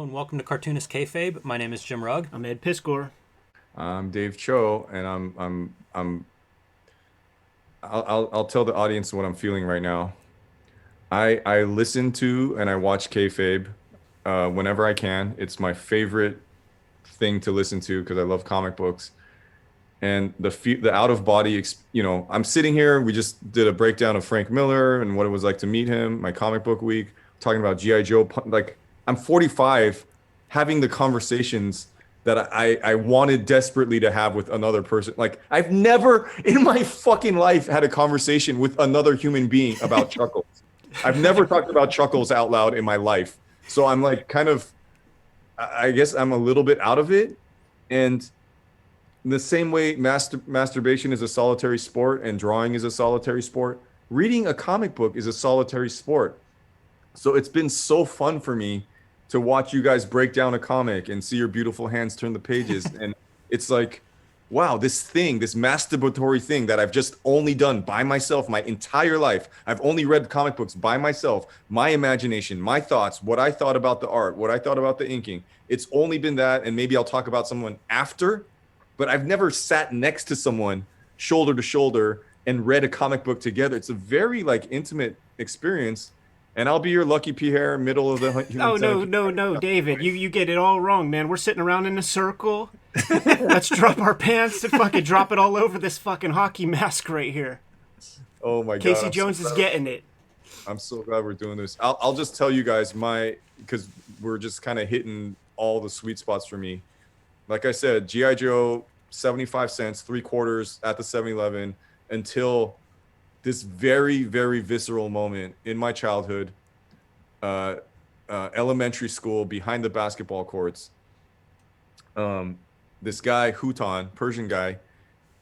and welcome to Cartoonist Kayfabe. My name is Jim Rugg. I'm Ed Piscor. I'm Dave Cho, and I'll tell the audience what I'm feeling right now. I listen to and I watch kayfabe whenever I can. It's my favorite thing to listen to because I love comic books. And the out of body, I'm sitting here. We just did a breakdown of Frank Miller and what it was like to meet him. My comic book week, talking about GI Joe. Like I'm 45, having the conversations that I wanted desperately to have with another person. Like I've never in my fucking life had a conversation with another human being about Chuckles. I've never talked about Chuckles out loud in my life. So I'm like I guess I'm a little bit out of it. And in the same way masturbation is a solitary sport and drawing is a solitary sport, reading a comic book is a solitary sport. So it's been so fun for me to watch you guys break down a comic and see your beautiful hands turn the pages. And it's like, wow, this masturbatory thing that I've just only done by myself my entire life. I've only read comic books by myself, my imagination, my thoughts, what I thought about the art, what I thought about the inking. It's only been that, and maybe I'll talk about someone after, but I've never sat next to someone shoulder to shoulder and read a comic book together. It's a very intimate experience. And I'll be your Lucky Pierre, middle of the Oh, no, David. You get it all wrong, man. We're sitting around in a circle. Let's drop our pants and fucking drop it all over this fucking hockey mask right here. Oh, my God. Casey Jones is getting it. I'm so glad we're doing this. I'll just tell you guys because we're just kind of hitting all the sweet spots for me. Like I said, G.I. Joe, 75 cents, 3/4 at the 7-Eleven until this very, very visceral moment in my childhood, elementary school, behind the basketball courts. This guy, Hutan, Persian guy,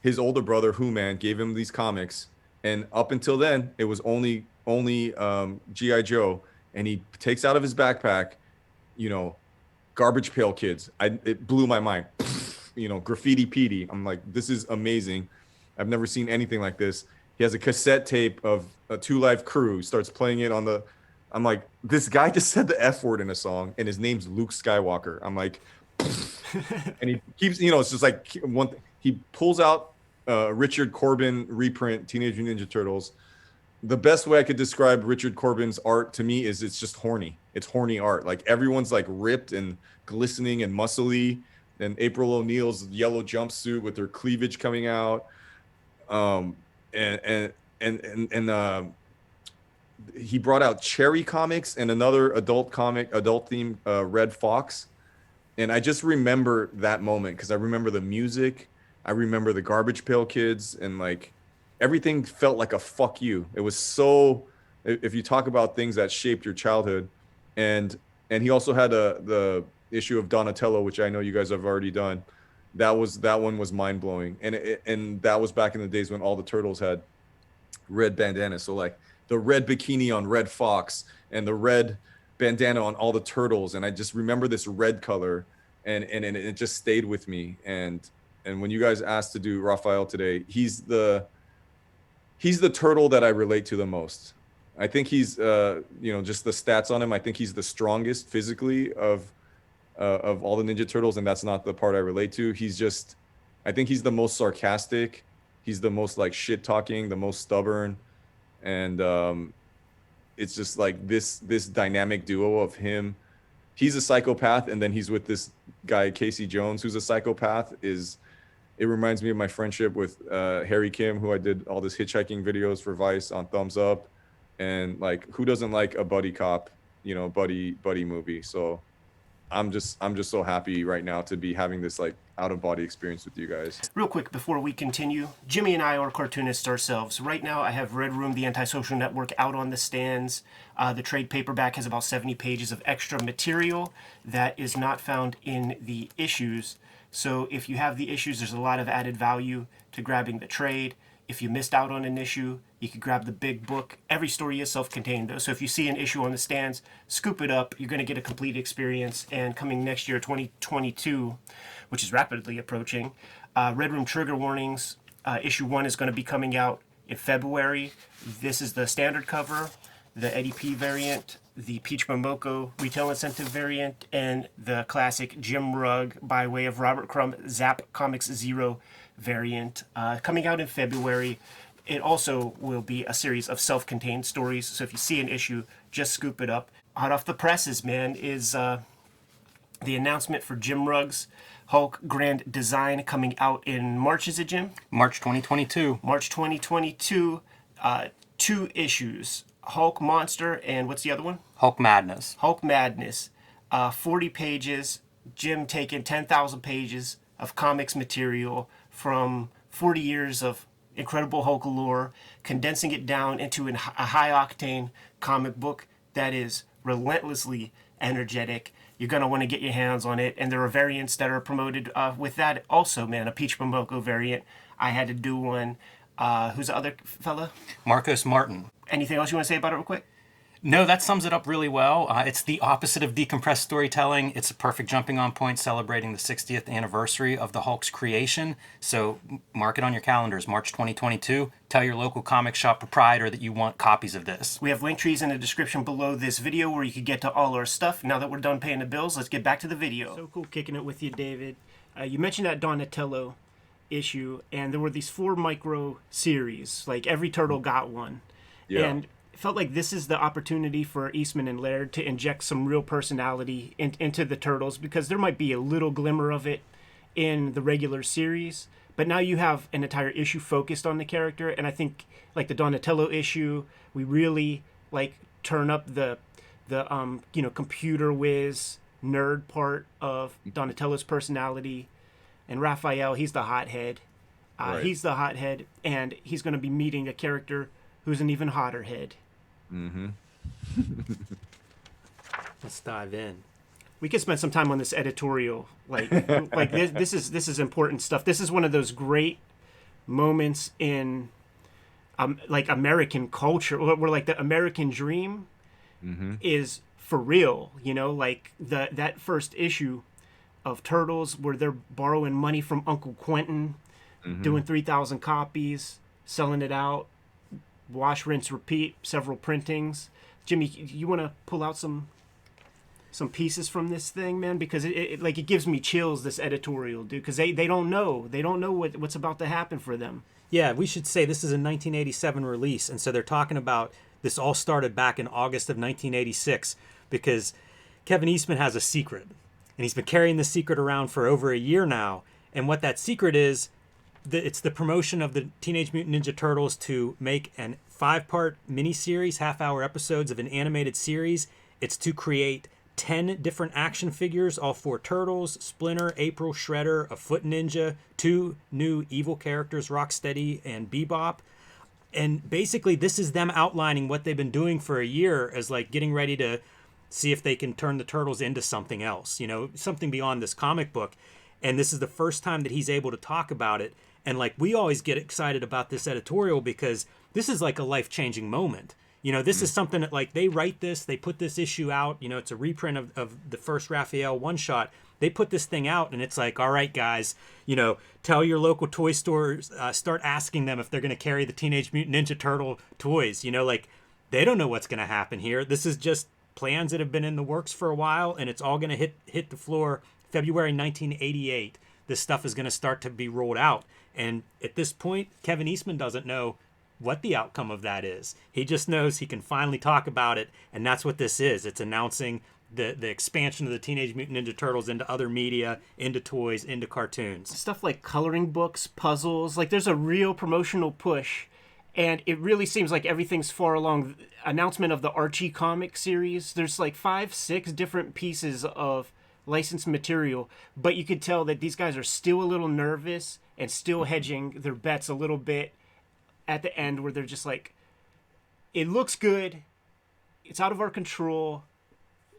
his older brother, Human, gave him these comics. And up until then, it was only G.I. Joe. And he takes out of his backpack, Garbage Pail Kids. It blew my mind. Graffiti Petey. I'm like, this is amazing. I've never seen anything like this. He has a cassette tape of a 2 Live Crew, starts playing it I'm like, this guy just said the F word in a song and his name's Luke Skywalker. I'm like, and he keeps, it's just like one thing. He pulls out Richard Corben reprint, Teenage Mutant Ninja Turtles. The best way I could describe Richard Corben's art to me is it's just horny. It's horny art. Like everyone's like ripped and glistening and muscly. And April O'Neil's yellow jumpsuit with her cleavage coming out. And he brought out Cherry Comics and another adult theme, Red Fox. And I just remember that moment because I remember the music. I remember the Garbage Pail Kids, and everything felt like a fuck you. It was so, if you talk about things that shaped your childhood, and he also had the issue of Donatello, which I know you guys have already done. That one was mind blowing, and that was back in the days when all the turtles had red bandanas. So the red bikini on Red Fox and the red bandana on all the turtles, and I just remember this red color, and it just stayed with me. And when you guys asked to do Raphael today, he's the turtle that I relate to the most. I think he's just the stats on him. I think he's the strongest physically of all the Ninja Turtles, and that's not the part I relate to. I think he's the most sarcastic. He's the most shit talking, the most stubborn, and it's just this dynamic duo of him. He's a psychopath, and then he's with this guy Casey Jones, who's a psychopath. It reminds me of my friendship with Harry Kim, who I did all this hitchhiking videos for Vice on Thumbs Up, and who doesn't like a buddy cop, buddy movie? So I'm just so happy right now to be having this out of body experience with you guys. Real quick before we continue, Jimmy and I are cartoonists ourselves. Right now I have Red Room, the Antisocial Network, out on the stands. The trade paperback has about 70 pages of extra material that is not found in the issues. So if you have the issues, there's a lot of added value to grabbing the trade. If you missed out on an issue, you could grab the big book. Every story is self-contained, though. So if you see an issue on the stands, scoop it up. You're going to get a complete experience. And coming next year, 2022, which is rapidly approaching, Red Room Trigger Warnings, issue 1 is going to be coming out in February. This is the standard cover. the Eddie P variant, the Peach Momoko retail incentive variant, and the classic Jim Rugg by way of Robert Crumb Zap Comics Zero variant, coming out in February. It also will be a series of self-contained stories, so if you see an issue, just scoop it up. Hot off the presses, man, is the announcement for Jim Rugg's Hulk Grand Design coming out in March, is it, Jim? March 2022. March 2022, 2 issues. Hulk Monster and what's the other one? Hulk Madness. Hulk Madness. 40 pages. Jim taking 10,000 pages of comics material from 40 years of incredible Hulk lore, condensing it down into a high-octane comic book that is relentlessly energetic. You're going to want to get your hands on it. And there are variants that are promoted with that also, man. A Peach Momoko variant. I had to do one. Who's the other fella? Marcos Martin. Anything else you want to say about it real quick? No, that sums it up really well. It's the opposite of decompressed storytelling. It's a perfect jumping on point celebrating the 60th anniversary of the Hulk's creation. So mark it on your calendars, March 2022. Tell your local comic shop proprietor that you want copies of this. We have link trees in the description below this video where you can get to all our stuff. Now that we're done paying the bills, let's get back to the video. So cool kicking it with you, David. You mentioned that Donatello issue, and there were these 4 micro series. Like every turtle got one. Yeah. And it felt like this is the opportunity for Eastman and Laird to inject some real personality into the turtles, because there might be a little glimmer of it in the regular series, but now you have an entire issue focused on the character. And I think like the Donatello issue, we really like turn up the computer whiz nerd part of Donatello's personality. And Raphael, he's the hothead. Right. He's the hothead, and he's going to be meeting a character who's an even hotter head. Mm-hmm. Let's dive in. We could spend some time on this editorial. Like this is important stuff. This is one of those great moments in like American culture, where like the American dream is for real. You know, like that first issue of Turtles where they're borrowing money from Uncle Quentin, doing 3,000 copies, selling it out. Wash, rinse, repeat, several printings. Jimmy, you want to pull out some pieces from this thing, man? Because it gives me chills, this editorial, dude. Because they don't know what's about to happen for them. Yeah, we should say this is a 1987 release, and so they're talking about this all started back in August of 1986 because Kevin Eastman has a secret, and he's been carrying this secret around for over a year now. And what that secret is, it's the promotion of the Teenage Mutant Ninja Turtles to make an 5-part miniseries, half-hour episodes of an animated series. It's to create 10 different action figures, all 4 Turtles, Splinter, April, Shredder, a Foot Ninja, 2 new evil characters, Rocksteady and Bebop. And basically, this is them outlining what they've been doing for a year as like getting ready to see if they can turn the Turtles into something else, you know, something beyond this comic book. And this is the first time that he's able to talk about it. And like we always get excited about this editorial because this is like a life-changing moment. You know, this is something that like they write this, they put this issue out, you know, it's a reprint of the first Raphael one-shot. They put this thing out and it's like, all right, guys, you know, tell your local toy stores, start asking them if they're going to carry the Teenage Mutant Ninja Turtle toys. You know, like they don't know what's going to happen here. This is just plans that have been in the works for a while, and it's all going to hit the floor February 1988. This stuff is going to start to be rolled out. And at this point, Kevin Eastman doesn't know what the outcome of that is. He just knows he can finally talk about it, and that's what this is. It's announcing the expansion of the Teenage Mutant Ninja Turtles into other media, into toys, into cartoons. Stuff like coloring books, puzzles, like there's a real promotional push, and it really seems like everything's far along. Announcement of the Archie comic series, there's like 5-6 different pieces of licensed material, but you could tell that these guys are still a little nervous and still hedging their bets a little bit at the end, where they're just like, it looks good, it's out of our control,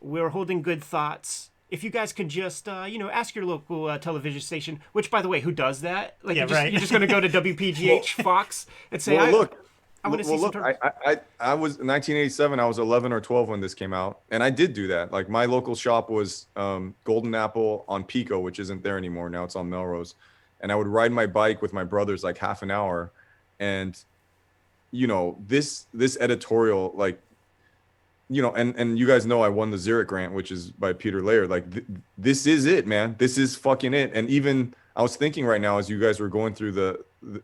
we're holding good thoughts. If you guys could just ask your local television station, which by the way, who does that? Like, yeah, you're just gonna go to WPGH Fox and say, Well, look, I want to see some Turtles. I was in 1987. I was 11 or 12 when this came out, and I did do that. Like my local shop was Golden Apple on Pico, which isn't there anymore. Now it's on Melrose, and I would ride my bike with my brothers like half an hour, and you know this editorial, like and you guys know I won the Zurich grant, which is by Peter Laird. Like this is it, man. This is fucking it. And even I was thinking right now as you guys were going through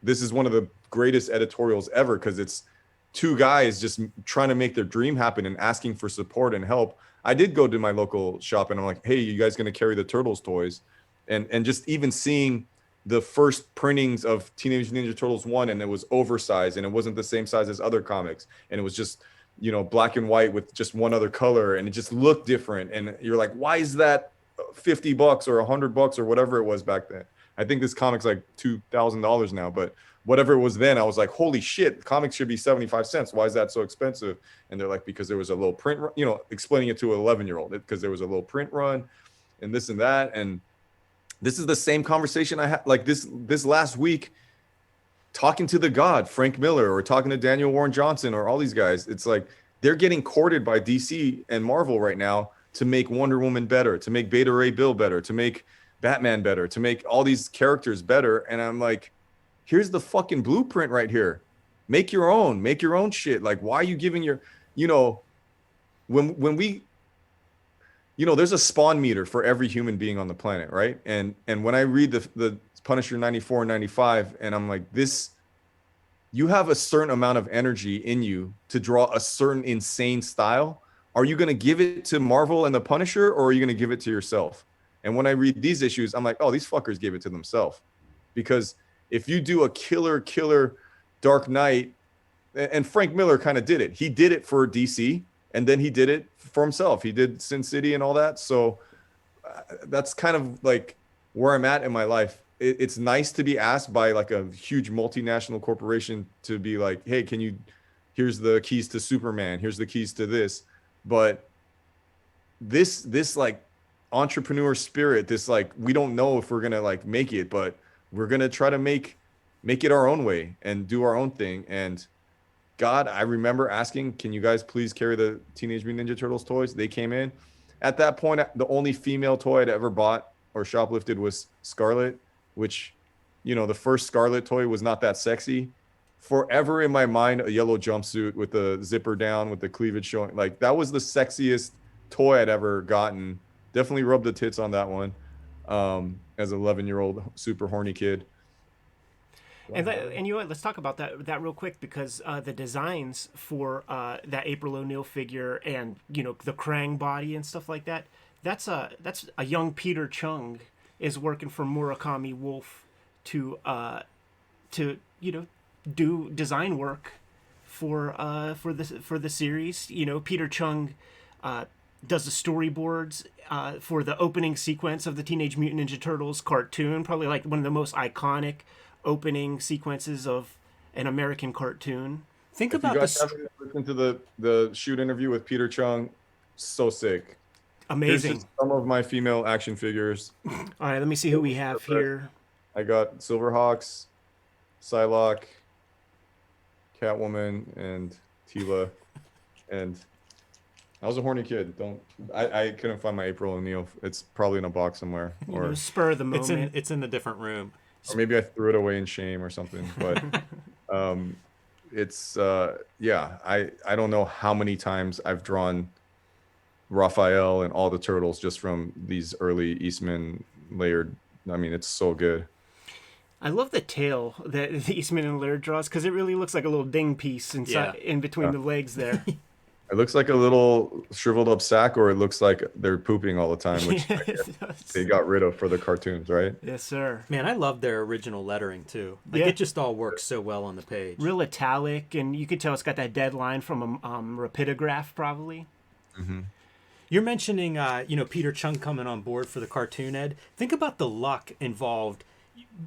this is one of the greatest editorials ever, because it's two guys just trying to make their dream happen and asking for support and help. I did go to my local shop and I'm like, hey, you guys going to carry the Turtles toys? And just even seeing the first printings of Teenage Ninja Turtles 1, and it was oversized and it wasn't the same size as other comics, and it was just black and white with just one other color, and it just looked different, and you're like, why is that $50 or $100 or whatever it was back then? I think this comic's like $2,000 now, but whatever it was then, I was like, holy shit, comics should be 75 cents. Why is that so expensive? And they're like, because there was a little print run, explaining it to an 11-year-old, because there was a little print run and this and that. And this is the same conversation I had like this last week, talking to the God, Frank Miller, or talking to Daniel Warren Johnson, or all these guys. It's like they're getting courted by DC and Marvel right now to make Wonder Woman better, to make Beta Ray Bill better, to make Batman better, to make all these characters better. And I'm like, here's the fucking blueprint right here. Make your own shit. Like, why are you giving your, when we, there's a spawn meter for every human being on the planet, right? And when I read the Punisher 94 and 95, and I'm like, you have a certain amount of energy in you to draw a certain insane style. Are you going to give it to Marvel and the Punisher, or are you going to give it to yourself? And when I read these issues, I'm like, oh, these fuckers gave it to themselves. Because if you do a killer Dark Knight, and Frank Miller kind of did it. He did it for DC, and then he did it for himself. He did Sin City and all that. So that's kind of like where I'm at in my life. It's nice to be asked by like a huge multinational corporation to be like, hey, here's the keys to Superman. Here's the keys to this. But this like entrepreneur spirit, this like, we don't know if we're going to like make it, but we're going to try to make it our own way and do our own thing. And God, I remember asking, can you guys please carry the Teenage Mutant Ninja Turtles toys? They came in. At that point, the only female toy I'd ever bought or shoplifted was Scarlet, which, the first Scarlet toy was not that sexy. Forever in my mind, a yellow jumpsuit with the zipper down, with the cleavage showing. Like, that was the sexiest toy I'd ever gotten. Definitely rubbed the tits on that one as an 11-year-old super horny kid. And let's talk about that real quick, because the designs for that April O'Neil figure and the Krang body and stuff like that, that's a young Peter Chung is working for Murakami Wolf to do design work for the series. Peter Chung does the storyboards for the opening sequence of the Teenage Mutant Ninja Turtles cartoon, probably like one of the most iconic opening sequences of an American cartoon. Think If about you guys this. haven't listened to the shoot interview with Peter Chung, so sick. Amazing. Here's just some of my female action figures. All right, let me see who we have here. I got Silverhawks, Psylocke, Catwoman, and Tila. And I was a horny kid. I couldn't find my April O'Neil. It's probably in a box somewhere. Or Spur of the moment. It's in a different room. Or maybe I threw it away in shame or something. But it's I don't know how many times I've drawn Raphael and all the turtles just from these early Eastman layered. I mean, it's so good. I love the tail that Eastman and Laird draws, because it really looks like a little ding piece inside, in between the legs there. It looks like a little shriveled up sack, or it looks like they're pooping all the time, which they got rid of for the cartoons, right? Yes, sir. Man, I love their original lettering too. Like, it just all works so well on the page. Real italic, and you could tell it's got that dead line from a rapidograph, probably. Mm-hmm. You're mentioning, Peter Chung coming on board for the cartoon, Ed. Think about the luck involved,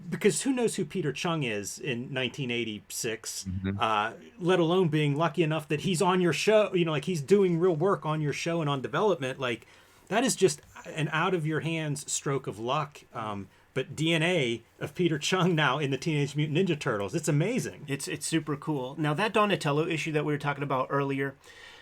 because who knows who Peter Chung is in 1986, let alone being lucky enough that he's on your show, like he's doing real work on your show and on development. Like, that is just an out of your hands stroke of luck. But DNA of Peter Chung now in the Teenage Mutant Ninja Turtles, it's amazing. It's super cool. Now, that Donatello issue that we were talking about earlier,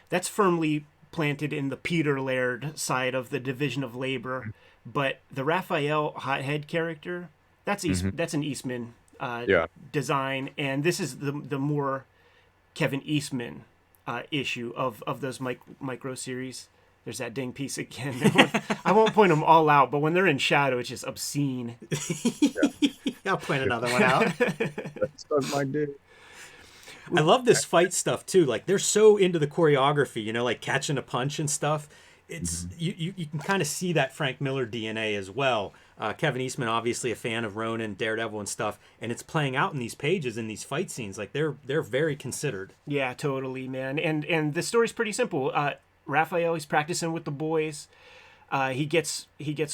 that's firmly planted in the Peter Laird side of the division of labor. But the Raphael hothead character, that's an Eastman design, and this is the more Kevin Eastman issue of those micro series. There's that ding piece again. I won't point them all out, but when they're in shadow, it's just obscene. I'll point another one out. That's my day. I love this fight stuff too. Like they're so into the choreography, you know, like catching a punch and stuff. It's you can kind of see that Frank Miller DNA as well. Kevin Eastman, obviously a fan of Ronin, Daredevil, and stuff, and it's playing out in these pages, in these fight scenes. Like they're very considered. Yeah, totally, man. And the story's pretty simple. Raphael, he's practicing with the boys. He gets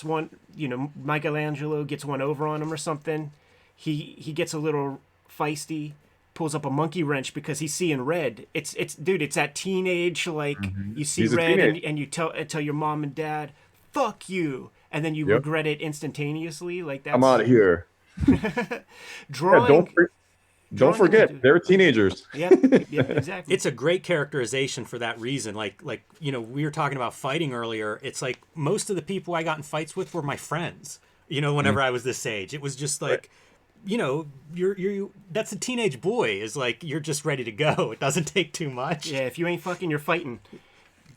one. You know, Michelangelo gets one over on him or something. He gets a little feisty. Pulls up a monkey wrench because he's seeing red. It's that teenage, like, you see He's red and you tell your mom and dad, fuck you, and then you regret it instantaneously. Like that's, I'm out of here. Drawing. Don't forget, they're teenagers. Yeah, exactly. It's a great characterization for that reason. Like you know, we were talking about fighting earlier. It's like most of the people I got in fights with were my friends. You know, whenever I was this age, it was just like. Right. You know, you're that's a teenage boy is like, you're just ready to go. It doesn't take too much. Yeah, if you ain't fucking, you're fighting.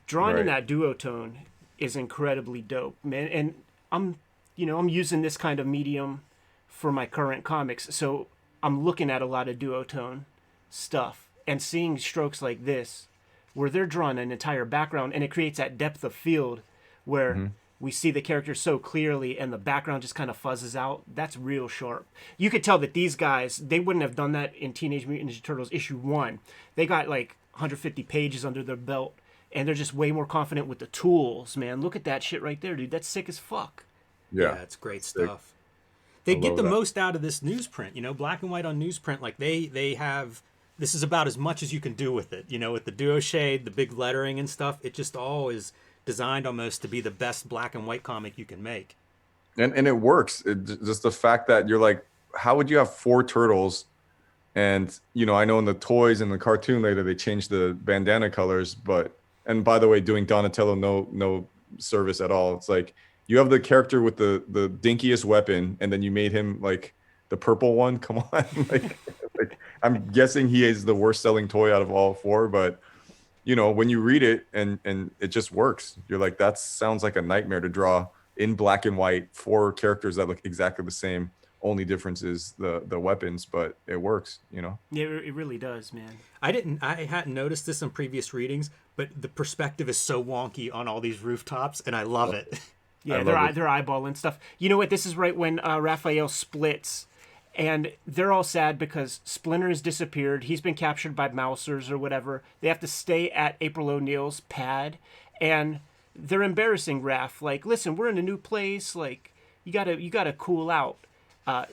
Drawing in that duotone is incredibly dope, man. And I'm using this kind of medium for my current comics, so I'm looking at a lot of duotone stuff and seeing strokes like this where they're drawing an entire background and it creates that depth of field where we see the characters so clearly and the background just kind of fuzzes out. That's real sharp. You could tell that these guys, they wouldn't have done that in Teenage Mutant Ninja Turtles issue 1. They got like 150 pages under their belt and they're just way more confident with the tools, man. Look at that shit right there, dude. That's sick as fuck. Yeah, it's great stuff. They get the most out of this newsprint, you know, black and white on newsprint. Like they have, this is about as much as you can do with it, you know, with the duo shade, the big lettering and stuff. It just all is designed almost to be the best black and white comic you can make. And it works. Just the fact that you're like, how would you have 4 turtles? And, you know, I know in the toys and the cartoon later, they changed the bandana colors, and by the way, doing Donatello, no service at all. It's like, you have the character with the dinkiest weapon, and then you made him like the purple one. Come on. like I'm guessing he is the worst selling toy out of all 4, but you know, when you read it and it just works, you're like, that sounds like a nightmare to draw in black and white, 4 characters that look exactly the same. Only difference is the weapons, but it works, you know? Yeah, it really does, man. I hadn't noticed this in previous readings, but the perspective is so wonky on all these rooftops, and I love it. Yeah, they're eyeballing stuff. You know what? This is right when Raphael splits. And they're all sad because Splinter has disappeared. He's been captured by Mousers or whatever. They have to stay at April O'Neil's pad. And they're embarrassing Raph. Like, listen, we're in a new place. Like, you gotta cool out.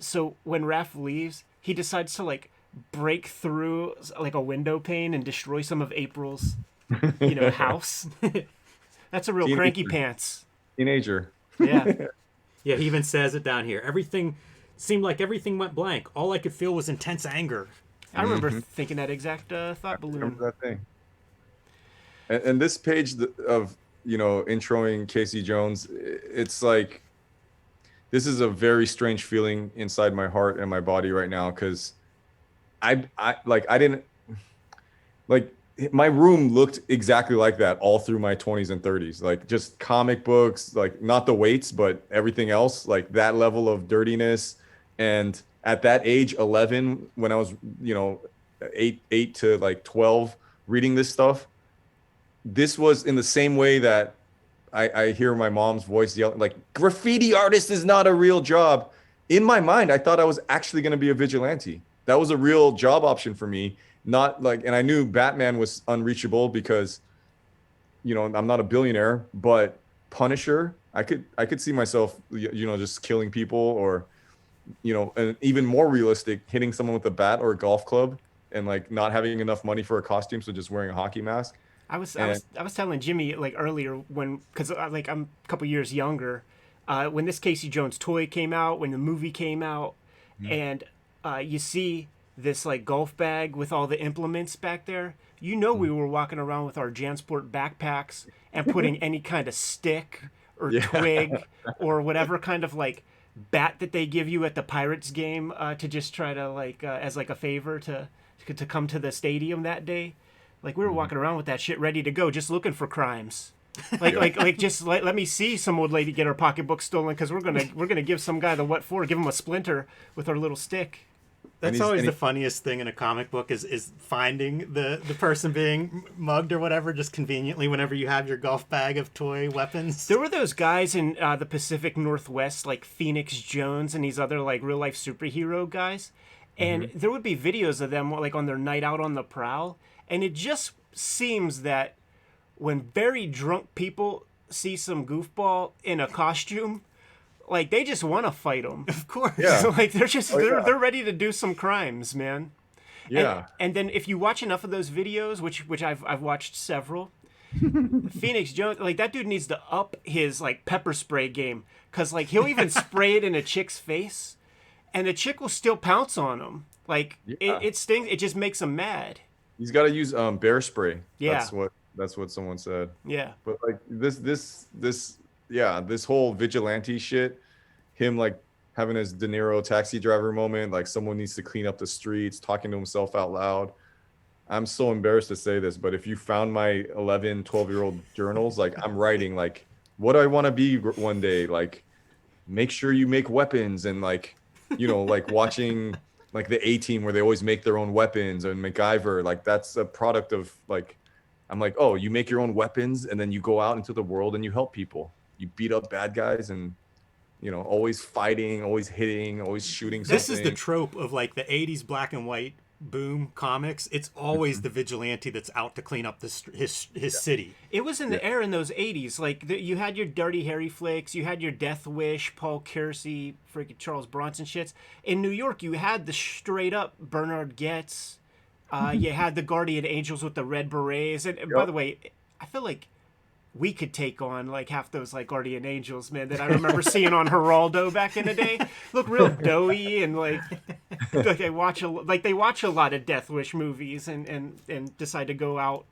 So when Raph leaves, he decides to, like, break through, like, a window pane and destroy some of April's, house. That's a real cranky pants. Teenager. Yeah. Yeah, he even says it down here. Seemed like everything went blank. All I could feel was intense anger. I remember thinking that exact thought balloon. Remember that thing. And this page of, introing Casey Jones, it's like, this is a very strange feeling inside my heart and my body right now, because my room looked exactly like that all through my 20s and 30s, like just comic books, like not the weights, but everything else, like that level of dirtiness. And at that age, 11, when I was, 8 to like 12, reading this stuff, this was in the same way that I hear my mom's voice yelling, like, graffiti artist is not a real job. In my mind, I thought I was actually going to be a vigilante. That was a real job option for me. Not like, and I knew Batman was unreachable because, I'm not a billionaire, but Punisher, I could see myself, just killing people, or, and even more realistic, hitting someone with a bat or a golf club and like not having enough money for a costume, so just wearing a hockey mask. I was telling Jimmy like earlier because I'm a couple years younger, when this Casey Jones toy came out, when the movie came out, and you see this like golf bag with all the implements back there. We were walking around with our JanSport backpacks and putting any kind of stick or twig or whatever kind of like bat that they give you at the Pirates game to just try to like as like a favor to come to the stadium that day. Like we were walking around with that shit ready to go, just looking for crimes. Like just let me see some old lady get her pocketbook stolen because we're gonna give some guy the what for, give him a splinter with our little stick. That's always the funniest thing in a comic book is finding the person being mugged or whatever just conveniently whenever you have your golf bag of toy weapons. There were those guys in the Pacific Northwest, like Phoenix Jones and these other like real life superhero guys, and there would be videos of them like on their night out on the prowl, and it just seems that when very drunk people see some goofball in a costume, like they just want to fight them. Of course. Yeah. Like they're ready to do some crimes, man. Yeah. And then if you watch enough of those videos, which I've watched several, Phoenix Jones, like that dude needs to up his like pepper spray game, cuz like he'll even spray it in a chick's face and the chick will still pounce on him. Like it stings, it just makes him mad. He's got to use bear spray. Yeah. That's what someone said. Yeah. But like this whole vigilante shit, him like having his De Niro taxi driver moment, like someone needs to clean up the streets, talking to himself out loud. I'm so embarrassed to say this, but if you found my 11, 12-year-old journals, like I'm writing like what do I want to be one day, like make sure you make weapons, and like, you know, like watching like the A-Team where they always make their own weapons, and MacGyver, like that's a product of like, I'm like, oh, you make your own weapons and then you go out into the world and you help people. You beat up bad guys and, you know, always fighting, always hitting, always shooting something. This is the trope of like the 80s black and white boom comics. It's always the vigilante that's out to clean up his city. It was in the air in those 80s. Like you had your Dirty Harry flicks, you had your Death Wish, Paul Kersey, freaking Charles Bronson shits. In New York, you had the straight up Bernard Goetz. You had the Guardian Angels with the red berets, and by the way, I feel like we could take on like half those like Guardian Angels, man, that I remember seeing on Geraldo back in the day. Look real doughy and like they watch a lot of Death Wish movies and decide to go out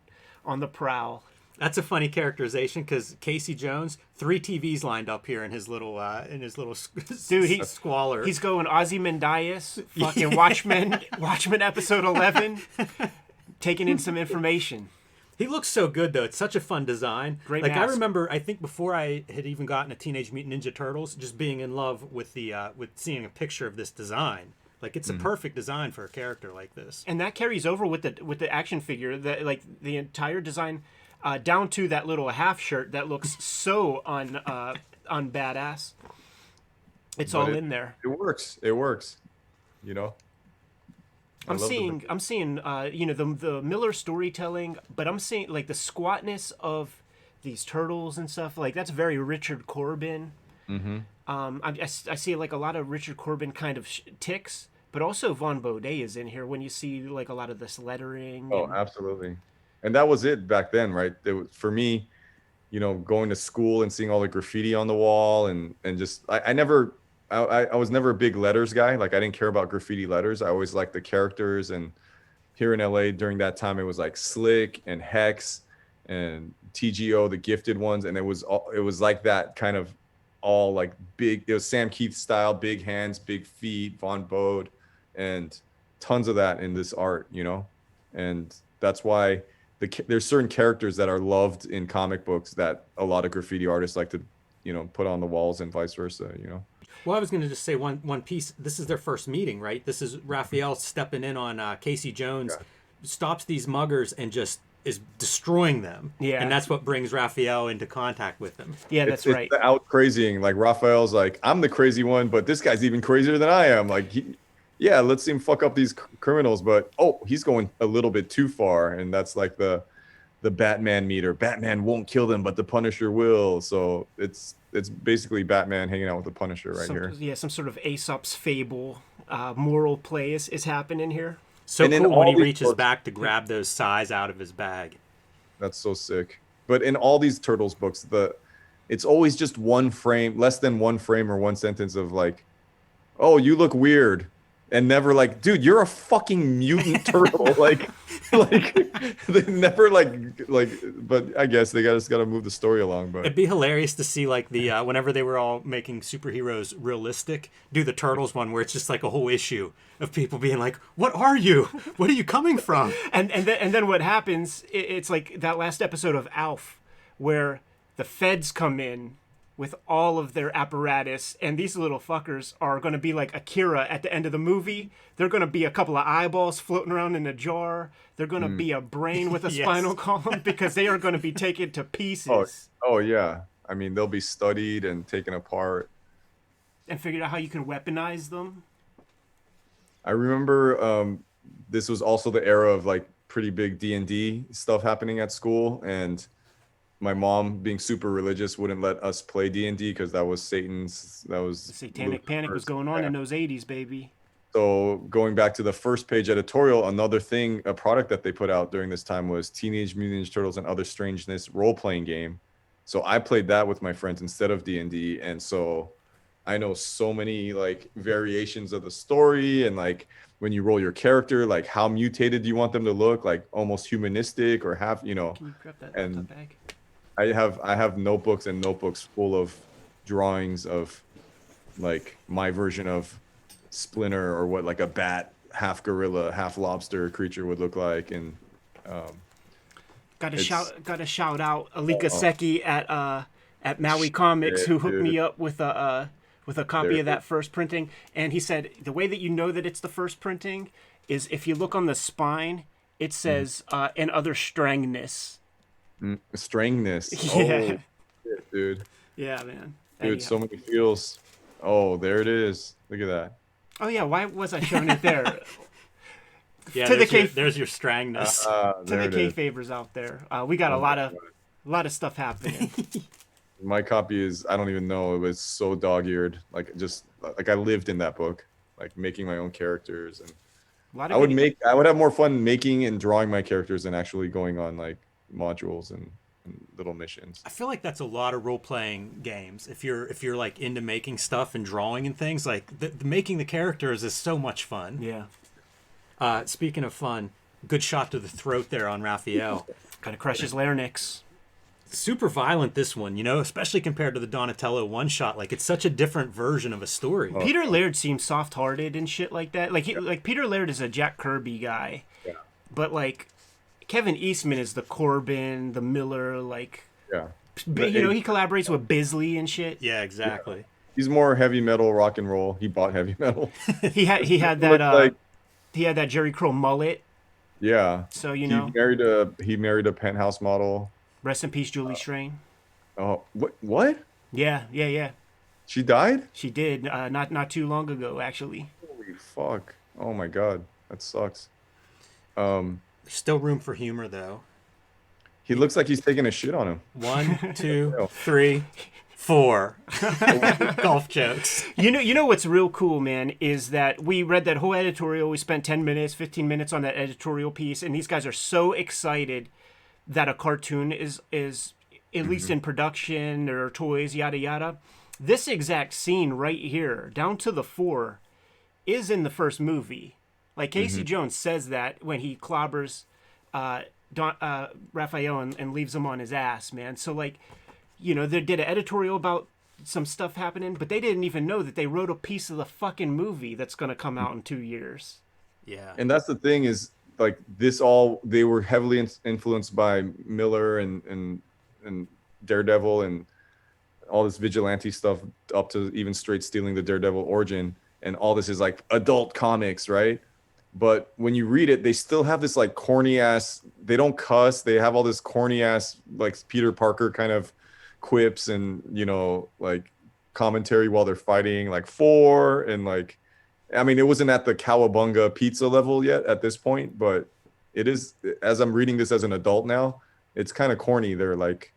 on the prowl. That's a funny characterization because Casey Jones, 3 TVs lined up here in his little dude, squalor. He's going Ozymandias, fucking Watchmen episode 11, taking in some information. He looks so good though. It's such a fun design. Great like mask. I remember, I think before I had even gotten a Teenage Mutant Ninja Turtles, just being in love with with seeing a picture of this design. Like it's a perfect design for a character like this. And that carries over with the action figure. That like the entire design. Down to that little half shirt that looks so on badass. It's all in there. It works. It works. You know. I'm seeing you know the Miller storytelling, but I'm seeing like the squatness of these turtles and stuff. Like that's very Richard Corben. Mm-hmm. I see like a lot of Richard Corben kind of ticks, but also Von Baudet is in here when you see like a lot of this lettering. Oh, absolutely. And that was it back then, right? It was, for me, you know, going to school and seeing all the graffiti on the wall and just I was never a big letters guy. Like I didn't care about graffiti letters. I always liked the characters. And here in LA during that time, it was like Slick and Hex and TGO, the gifted ones. And it was like that kind of all like big, it was Sam Keith style, big hands, big feet, Von Bode, and tons of that in this art, you know? And that's why there's certain characters that are loved in comic books that a lot of graffiti artists like to, you know, put on the walls and vice versa, you know? Well, I was going to just say one piece. This is their first meeting, right? This is Raphael stepping in on Casey Jones, stops these muggers and just is destroying them. Yeah. And that's what brings Raphael into contact with them. Yeah, that's right. It's the out crazying. Like Raphael's like, I'm the crazy one, but this guy's even crazier than I am. Like, let's see him fuck up these criminals, but he's going a little bit too far, and that's like the Batman meter. Batman won't kill them, but the Punisher will. So it's basically Batman hanging out with the Punisher here. Yeah, some sort of Aesop's fable moral play is happening here. So cool when he reaches back to grab those size out of his bag. That's so sick. But in all these Turtles books, it's always just one frame, less than one frame or one sentence of like, oh, you look weird. and never like, dude, you're a fucking mutant turtle. Like they never like. But I guess they just got to move the story along. But It'd be hilarious to see like the whenever they were all making superheroes realistic, do the Turtles one where it's just like a whole issue of people being like, "What are you? What are you coming from?" And then what happens? It's like that last episode of Alf, where the feds come in with all of their apparatus, and these little fuckers are going to be like Akira at the end of the movie. They're going to be a couple of eyeballs floating around in a jar. They're going to be a brain with a Yes. spinal column because they are going to be taken to pieces oh yeah, I mean they'll be studied and taken apart. and figured out how you can weaponize them. I remember this was also the era of like pretty big D&D stuff happening at school, and my mom, being super religious, wouldn't let us play D&D because that was Satan's. That was The satanic panic was going on in those 80s, baby. So going back to the first page editorial, another thing, a product that they put out during this time was Teenage Mutant Ninja Turtles and Other Strangeness role-playing game. So I played that with my friends instead of D&D, and so I know so many like variations of the story, and like when you roll your character, like how mutated do you want them to look, like almost humanistic or half, you know. Can you grab that And bag? I have notebooks and notebooks full of drawings of like my version of Splinter, or what like a bat, half gorilla, half lobster creature would look like. And Got to it's- shout out Alika Seki at Maui Comics, who hooked me up with a copy There of that first printing. And he said the way that you know that it's the first printing is if you look on the spine, it says and other strangness. strangness. Yeah. Oh, shit, dude. Yeah, man. Dude, Anyhow. so many feels. Oh, there it is. Look at that. Oh yeah, why was I showing it there? Yeah, To the there's your strangness. To There the it is. Kayfabers out there, we got a lot of stuff happening. My copy is, I don't even know. It was so dog-eared. Like just like I lived in that book, like making my own characters, and A lot I of would good- I would have more fun making and drawing my characters than actually going on like modules and little missions. I feel like that's a lot of role playing games. If you're like into making stuff and drawing and things, like the making the characters is so much fun. Yeah, Speaking of fun, good shot to the throat there on Raphael. gotta crush his larynx. Super violent, this one, you know, especially compared to the Donatello one shot. Like it's such a different version of a story. Peter Laird seems soft-hearted and shit like that. Like Peter Laird is a Jack Kirby guy, but like Kevin Eastman is the Corben, the Miller. Like, Yeah. you know, he collaborates with Bisley and shit. Yeah, exactly. He's more heavy metal, rock and roll. He bought heavy metal. He had that Looked like- he had that Jerry Crow mullet. Yeah. So you know, He married a penthouse model. rest in peace, Julie Strain. Oh, what? Yeah. She died? She did not too long ago, actually. Holy fuck. Oh my god. That sucks. Still room for humor though. He looks like he's taking a shit on him. 1, 2, 3, 4. Golf jokes. You know what's real cool, man, is that we read that whole editorial. We spent 10 minutes, 15 minutes on that editorial piece, and these guys are so excited that a cartoon is at least in production, or toys, yada yada. This exact scene right here, down to the 4, is in the first movie. Like Casey Jones says that when he clobbers Raphael and leaves him on his ass, man. So like, you know, they did an editorial about some stuff happening, but they didn't even know that they wrote a piece of the fucking movie that's going to come out in 2 years. Yeah. And that's the thing is, like, they were heavily influenced by Miller and Daredevil and all this vigilante stuff, up to even straight stealing the Daredevil origin. And all this is like adult comics, right? But when you read it, they still have this like corny ass, they don't cuss. They have all this corny ass, like Peter Parker kind of quips and, you know, like commentary while they're fighting, like and like, I mean, it wasn't at the Cowabunga pizza level yet at this point, but it is, as I'm reading this as an adult now, it's kind of corny. They're like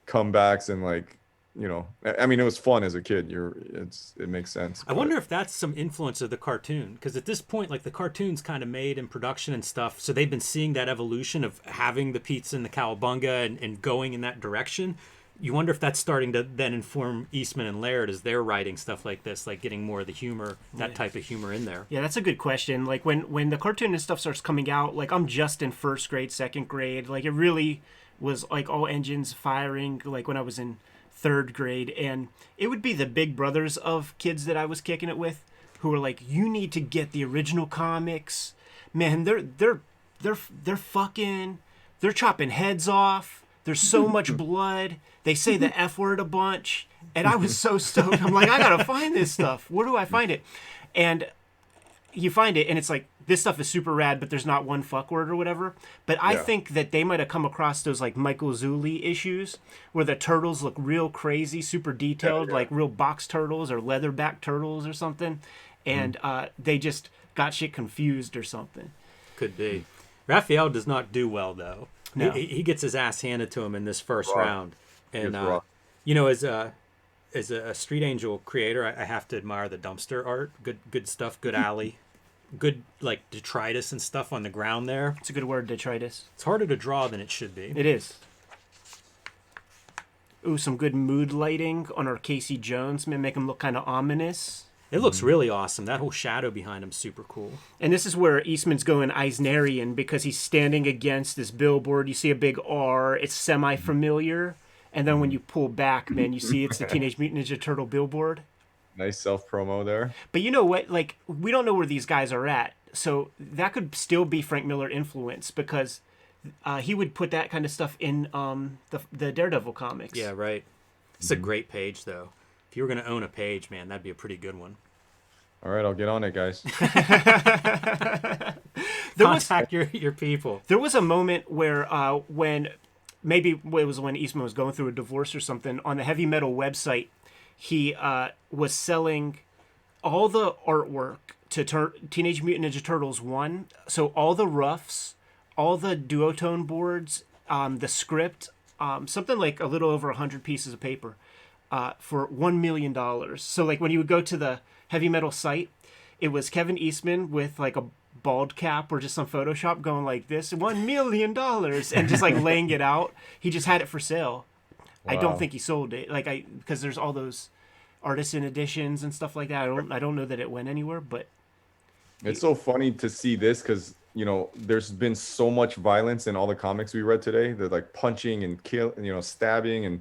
comebacks and like, you know, I mean, it was fun as a kid. It makes sense. I wonder if that's some influence of the cartoon, because at this point, like the cartoon's kind of made in production and stuff, so they've been seeing that evolution of having the pizza and the cowabunga and going in that direction. You wonder if that's starting to then inform Eastman and Laird as they're writing stuff like this, like getting more of the humor, that type of humor in there. Yeah, that's a good question. Like when the cartoonist stuff starts coming out, like I'm just in first grade, second grade. Like it really was like all engines firing. Like when I was in third grade, and it would be the big brothers of kids that I was kicking it with, who were like, "You need to get the original comics, man. They're fucking, they're chopping heads off. There's so much blood. They say the F word a bunch." And I was so stoked. I'm like, I gotta find this stuff. Where do I find it? And you find it, and it's like, this stuff is super rad, but there's not one fuck word or whatever. But I think that they might have come across those like Michael Zulli issues where the turtles look real crazy, super detailed, like real box turtles or leatherback turtles or something. And they just got shit confused or something. Could be. Raphael does not do well, though. No. He gets his ass handed to him in this first round. And, It's rough. you know, as a Street Angel creator, I have to admire the dumpster art. Good stuff, good alley. Good, like, detritus and stuff on the ground there. It's a good word, detritus. It's harder to draw than it should be. It is. Ooh, some good mood lighting on our Casey Jones, man, make him look kind of ominous. It looks really awesome. That whole shadow behind him's super cool. And this is where Eastman's going Eisnerian because he's standing against this billboard. You see a big R. It's semi-familiar. And then when you pull back, man, you see it's the Teenage Mutant Ninja Turtle billboard. Nice self-promo there. But you know what? Like, we don't know where these guys are at. So that could still be Frank Miller influence because he would put that kind of stuff in the Daredevil comics. Yeah, right. It's a great page, though. If you were going to own a page, man, that'd be a pretty good one. All right, I'll get on it, guys. Contact your people. There was a moment where when maybe it was when Eastman was going through a divorce or something, on the Heavy Metal website, he was selling all the artwork to Teenage Mutant Ninja Turtles 1. So all the roughs, all the duotone boards, the script, something like a little over 100 pieces of paper for $1 million. So like when you would go to the Heavy Metal site, it was Kevin Eastman with like a bald cap or just some Photoshop going like this, $1 million, and just like laying it out. He just had it for sale. Wow. I don't think he sold it, because there's all those artisan editions and stuff like that. I don't know that it went anywhere, but it's so funny to see this because there's been so much violence in all the comics we read today. They're like punching and stabbing, and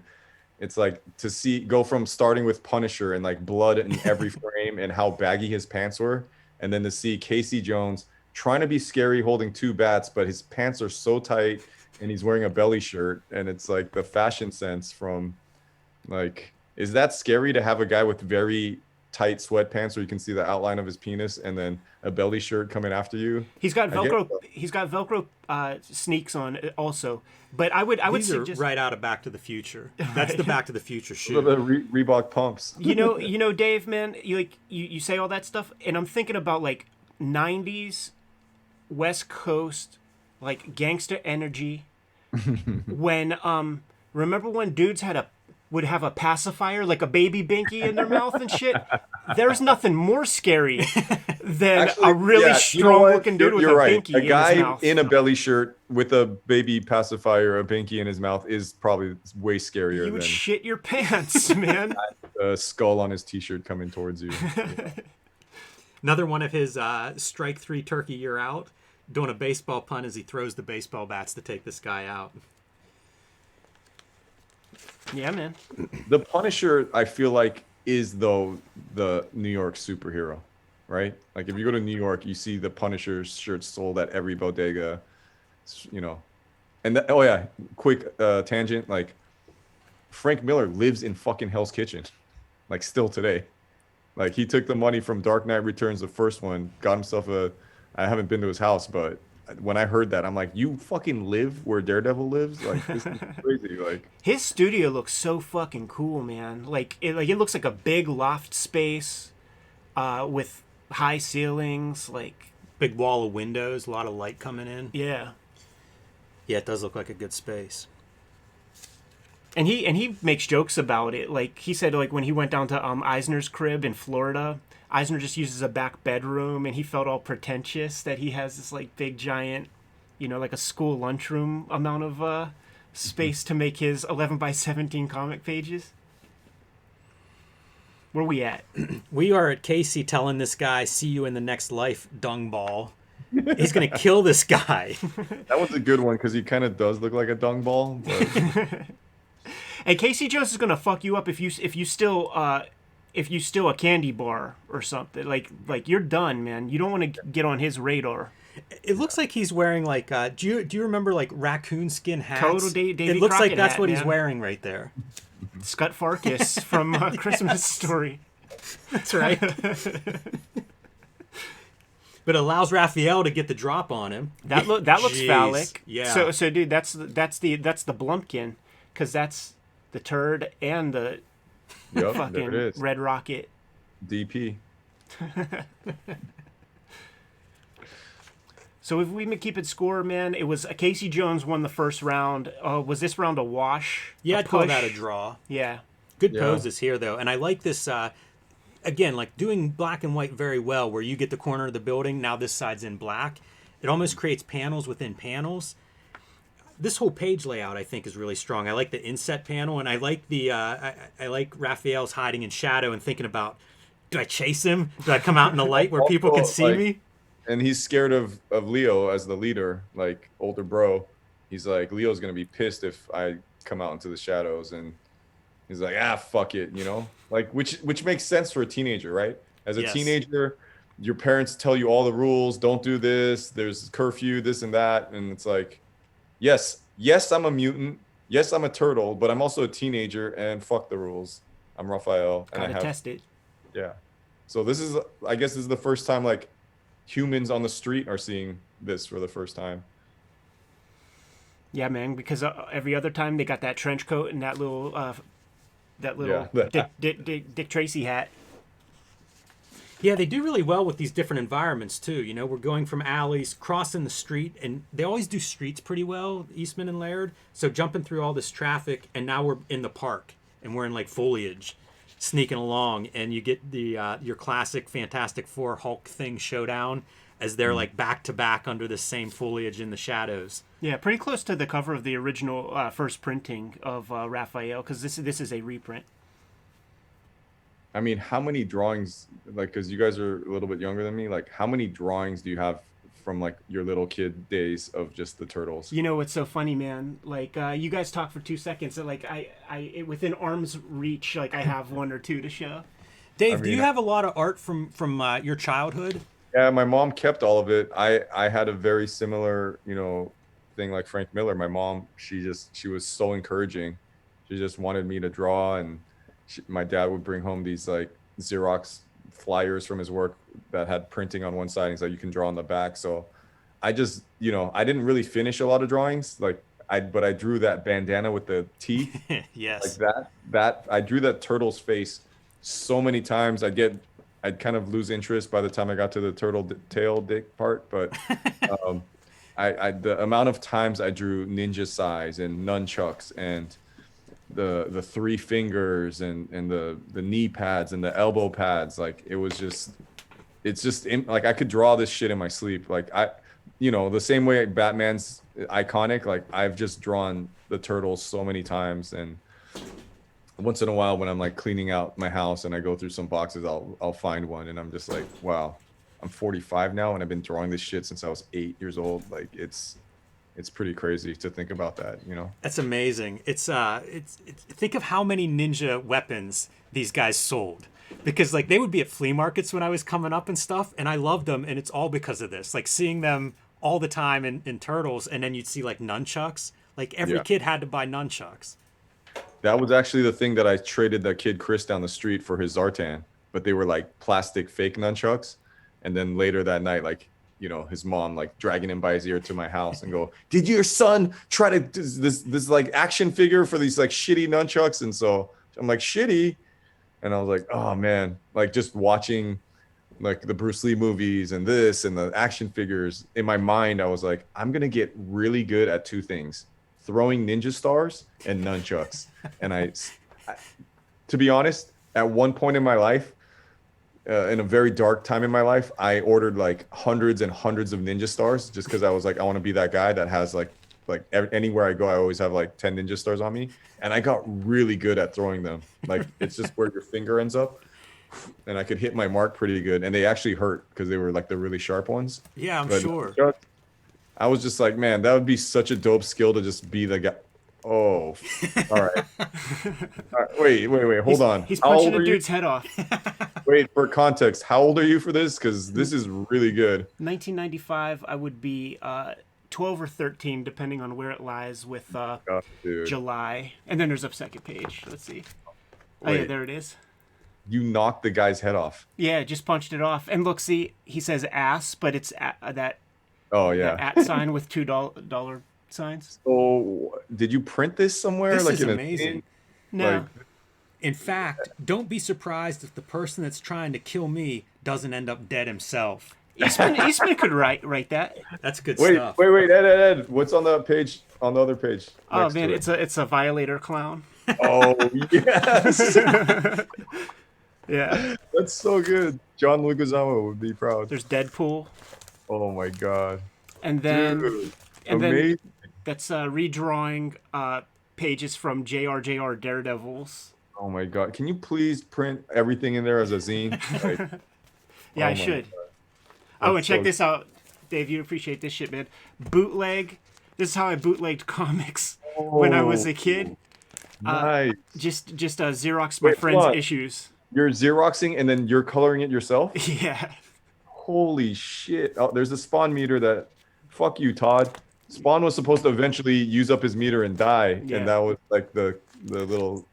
it's like to go from starting with Punisher and like blood in every frame and how baggy his pants were, and then to see Casey Jones trying to be scary holding 2 bats, but his pants are so tight and he's wearing a belly shirt, and it's like the fashion sense from like, is that scary to have a guy with very tight sweatpants where you can see the outline of his penis and then a belly shirt coming after you? He's got Velcro. He's got Velcro sneaks on also. But I would These suggest are right out of Back to the Future. That's the Back to the Future shoe. The Reebok pumps. You know, Dave, man. You say all that stuff, and I'm thinking about like '90s West Coast, like gangster energy. When remember when dudes would have a pacifier, like a baby binky in their mouth and shit? There's nothing more scary than a really strong-looking dude with a binky in his mouth. A guy in a belly shirt with a baby pacifier, a binky in his mouth, is probably way scarier. You would shit your pants, man. A skull on his t-shirt coming towards you. Yeah. Another one of his strike 3 turkey, you're out, doing a baseball punt as he throws the baseball bats to take this guy out. Yeah, man. The Punisher, I feel like, is the New York superhero, right? Like if you go to New York, you see the Punisher shirts sold at every bodega, And quick tangent, like Frank Miller lives in fucking Hell's Kitchen, like still today. Like he took the money from Dark Knight Returns, the first one, got himself I haven't been to his house, but when I heard that, I'm like, you fucking live where Daredevil lives? Like, this is crazy. Like, his studio looks so fucking cool, man. Like it looks like a big loft space with high ceilings, like big wall of windows, a lot of light coming in. Yeah. Yeah, it does look like a good space. And he makes jokes about it. Like he said, like when he went down to Eisner's crib in Florida, Eisner just uses a back bedroom, and he felt all pretentious that he has this like big giant, like a school lunchroom amount of space to make his 11 by 17 comic pages. Where we at? We are at Casey telling this guy, "See you in the next life, dung ball." He's gonna kill this guy. That was a good one because he kind of does look like a dung ball. But... And Casey Jones is gonna fuck you up if you still a candy bar or something. Like you're done, man. You don't want to get on his radar. It looks like he's wearing like do you remember like raccoon skin hats? Total Davy it looks Crockett like that's hat, what man. he's wearing right there. Scott Farkas from Christmas Story. That's right. But it allows Raphael to get the drop on him. That looks phallic. Yeah. So dude, that's the Blumpkin, because that's the turd and the fucking Red Rocket. DP. So if we keep it score, man, it was Casey Jones won the first round. Was this round a wash? Yeah, a I'd call push? that a draw. Yeah. Good poses here, though. And I like this, again, like doing black and white very well, where you get the corner of the building, now this side's in black. It almost creates panels within panels. This whole page layout, I think, is really strong. I like the inset panel, and I like the I like Raphael's hiding in shadow and thinking about, do I chase him? Do I come out in the light where people can see me? And he's scared of Leo as the leader, like older bro. He's like, Leo's gonna be pissed if I come out into the shadows, and he's like, fuck it, you know, like which makes sense for a teenager, right? As a teenager, your parents tell you all the rules, don't do this, there's curfew, this and that, and it's like, yes, I'm a mutant, yes, I'm a turtle, but I'm also a teenager, and fuck the rules. I'm Raphael, and Gotta test it. Yeah. So this is, I guess, this is the first time like humans on the street are seeing this for the first time. Yeah, man, because every other time they got that trench coat and that little Dick Tracy hat. Yeah, they do really well with these different environments too. You know, we're going from alleys, crossing the street, and they always do streets pretty well, Eastman and Laird. So jumping through all this traffic, and now we're in the park, and we're in like foliage, sneaking along, and you get the your classic Fantastic Four Hulk thing showdown as they're like back to back under the same foliage in the shadows. Yeah, pretty close to the cover of the original first printing of Raphael, because this is a reprint. I mean, how many drawings, like, because you guys are a little bit younger than me, like, how many drawings do you have from, like, your little kid days of just the turtles? You know what's so funny, man? Like, you guys talk for 2 seconds, and, like, I within arm's reach, like, I have one or two to show. Dave, do you have a lot of art from your childhood? Yeah, my mom kept all of it. I had a very similar, you know, thing like Frank Miller. My mom, she was so encouraging. She just wanted me to draw, and my dad would bring home these like Xerox flyers from his work that had printing on one side. He's like, you can draw on the back. So I just, you know, I didn't really finish a lot of drawings. Like but I drew that bandana with the teeth. Yes. Like that I drew that turtle's face so many times. I'd kind of lose interest by the time I got to the turtle tail dick part. But the amount of times I drew ninja size and nunchucks and the three fingers and the knee pads and the elbow pads, like it's just like I could draw this shit in my sleep. Like you know, the same way Batman's iconic, like I've just drawn the turtles so many times. And once in a while when I'm like cleaning out my house and I go through some boxes, I'll find one, and I'm just like, wow, I'm 45 now and I've been drawing this shit since I was 8 years old. Like it's pretty crazy to think about that, you know? That's amazing. It's think of how many ninja weapons these guys sold, because like they would be at flea markets when I was coming up and stuff, and I loved them, and it's all because of this. Like seeing them all the time in Turtles, and then you'd see like nunchucks. Like every kid had to buy nunchucks. That was actually the thing that I traded that kid Chris down the street for his Zartan, but they were like plastic fake nunchucks. And then later that night, like, you know, his mom like dragging him by his ear to my house and go, did your son try to do this like action figure for these like shitty nunchucks? And so I'm like, shitty. And I was like, oh man, like just watching like the Bruce Lee movies and this and the action figures, in my mind I was like, I'm gonna get really good at two things: throwing ninja stars and nunchucks. And I to be honest, at one point in my life, in a very dark time in my life, I ordered like hundreds and hundreds of ninja stars just because I was like, I want to be that guy that has like like anywhere I go, I always have like 10 ninja stars on me, and I got really good at throwing them. Like it's just where your finger ends up, and I could hit my mark pretty good, and they actually hurt because they were like the really sharp ones. Yeah, I'm But sure. I was just like, man, that would be such a dope skill to just be the guy. Oh, all right. All right. Wait. Hold on. He's How punching old a are you? dude's head off. Wait, for context, how old are you for this? Because this is really good. 1995, I would be 12 or 13, depending on where it lies with God, dude. July. And then there's a second page. Let's see. Oh, Wait. yeah, there it is. You knocked the guy's head off. Yeah, just punched it off. And look, see, he says ass, but it's that Oh, that yeah. at sign with $2 signs. So, did you print this somewhere? This like is in a amazing. thing? No. Like, In fact, don't be surprised if the person that's trying to kill me doesn't end up dead himself. Eastman could write that. That's good wait, stuff. wait, Ed. What's on the page? On the other page? Oh next man, to it? it's a violator clown. Oh yes, Yeah. that's so good. John Leguizamo would be proud. There's Deadpool, Oh my god, and then dude, and amazing. then that's redrawing pages from JRJR Daredevils. Oh my god, can you please print everything in there as a zine? Like, Yeah, oh I my should. God. Oh, and That's check so- this out, Dave. You appreciate this shit, man. Bootleg. This is how I bootlegged comics when I was a kid. Nice. Just Xerox my Wait, friends' hold on. issues. You're Xeroxing and then you're coloring it yourself? Yeah. Holy shit. Oh, there's a Spawn meter that. Fuck you, Todd. Spawn was supposed to eventually use up his meter and die, Yeah. and that was like the little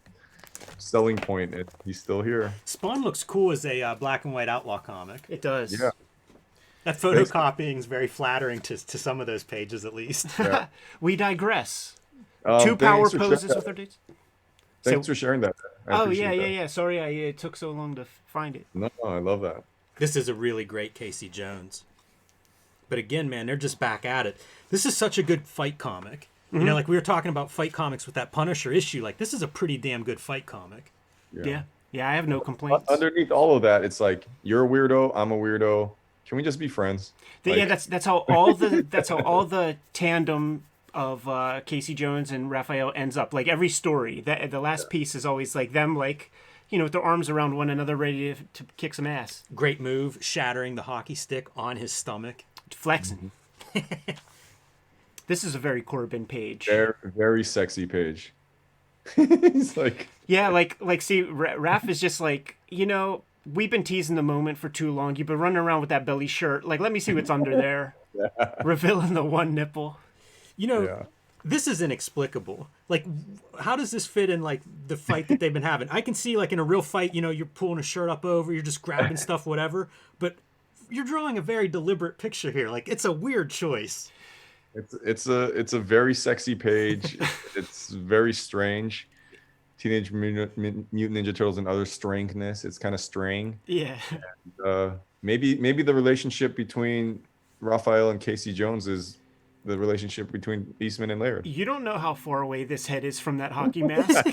selling point. And he's still here. Spawn looks cool as a black and white outlaw comic. It does. Yeah. That photocopying is very flattering to some of those pages, at least. Yeah. We digress. Two Thanks power for poses sharing with that. our dates. Thanks for sharing that. I Oh appreciate yeah, that. yeah. Sorry, it took so long to find it. No, I love that. This is a really great Casey Jones. But again, man, they're just back at it. This is such a good fight comic. You know, like we were talking about fight comics with that Punisher issue. Like, this is a pretty damn good fight comic. Yeah. Yeah, I have no complaints. Underneath all of that, it's like you're a weirdo, I'm a weirdo. Can we just be friends? Yeah, Like, that's how all the tandem of Casey Jones and Raphael ends up. Like every story, the last piece is always like them, like with their arms around one another, ready to kick some ass, Great move, shattering the hockey stick on his stomach. flexing. This is a very Corben page. very, very sexy page. He's like, Yeah, like see, Raph is just like, we've been teasing the moment for too long. You've been running around with that belly shirt. Like, let me see what's under there. Revealing the one nipple. yeah. This is inexplicable. Like, how does this fit in, like, the fight that they've been having? I can see, like, in a real fight, you're pulling a shirt up over, you're just grabbing stuff, whatever. But you're drawing a very deliberate picture here. Like, it's a weird choice. It's a very sexy page. It's very strange. Teenage Mutant Ninja Turtles and other strangeness. It's kind of strang. Yeah. Maybe the relationship between Raphael and Casey Jones is the relationship between Eastman and Laird. You don't know how far away this head is from that hockey mask.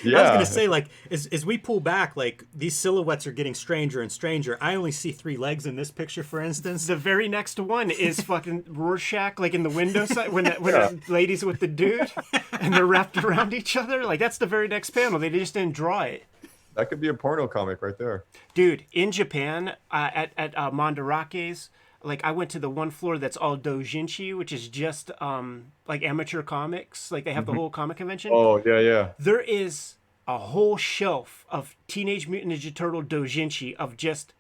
Yeah. I was gonna say, like, as we pull back, like, these silhouettes are getting stranger and stranger. I only see 3 legs in this picture, for instance. The very next one is fucking Rorschach, like in the window side, when the lady's with the dude and they're wrapped around each other. Like, that's the very next panel. They just didn't draw it. That could be a porno comic right there. Dude, in Japan, at Mandarake's, like, I went to the one floor that's all doujinshi, which is just like amateur comics. Like, they have the whole comic convention. Oh, yeah. There is a whole shelf of Teenage Mutant Ninja Turtle doujinshi of just,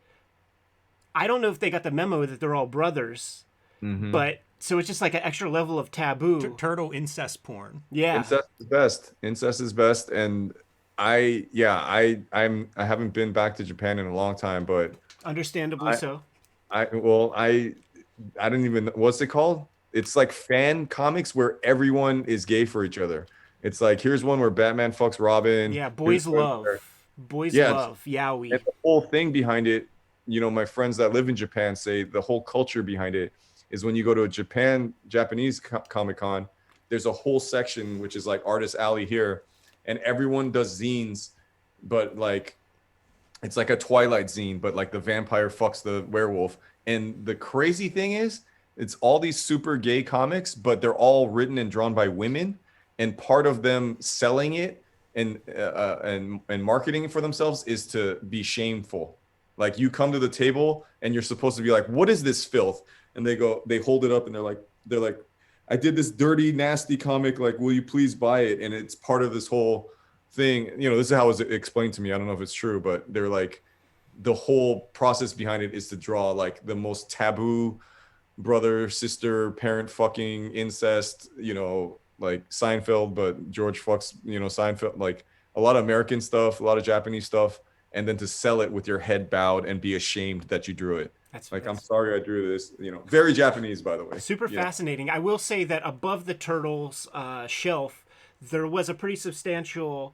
I don't know if they got the memo that they're all brothers, but so it's just like an extra level of taboo. Turtle incest porn. Yeah. Incest is best. Incest is best. And I haven't been back to Japan in a long time, but Understandably so. I didn't even, what's it called? It's like fan comics where everyone is gay for each other. It's like, here's one where Batman fucks Robin. Yeah, boys Here's one love. where- Boys Yeah, love. Yaoi. And the whole thing behind it, my friends that live in Japan say the whole culture behind it is when you go to a Japanese Comic Con, there's a whole section which is like Artist Alley here, and everyone does zines, but like it's like a Twilight zine, but like the vampire fucks the werewolf. And the crazy thing is, It's all these super gay comics, but they're all written and drawn by women, and part of them selling it and marketing it for themselves is to be shameful. Like you come to the table and you're supposed to be like, "What is this filth?" And they hold it up and they're like, "I did this dirty, nasty comic. Like, will you please buy it?" And it's part of this whole thing. You know, this is how it was explained to me. I don't know if it's true, but they're like, the whole process behind it is to draw like the most taboo brother, sister, parent fucking incest, you know, like Seinfeld, but George fucks, you know, Seinfeld, like a lot of American stuff, a lot of Japanese stuff, and then to sell it with your head bowed and be ashamed that you drew it. I'm sorry I drew this, you know, very Japanese, by the way. Super fascinating. I will say that above the Turtles shelf, there was a pretty substantial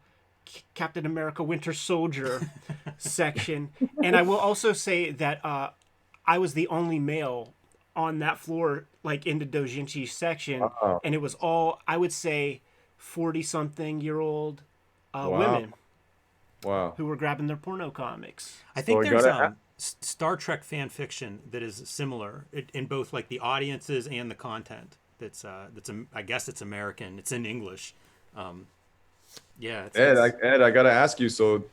Captain America Winter Soldier section. And I will also say that I was the only male on that floor, like in the doujinshi section. And it was all, I would say, 40-something-year-old women. Wow. Who were grabbing their porno comics. I think there's Star Trek fan fiction that is similar in both like the audiences and the content. I guess it's American. It's in English. Ed, I gotta ask you. So,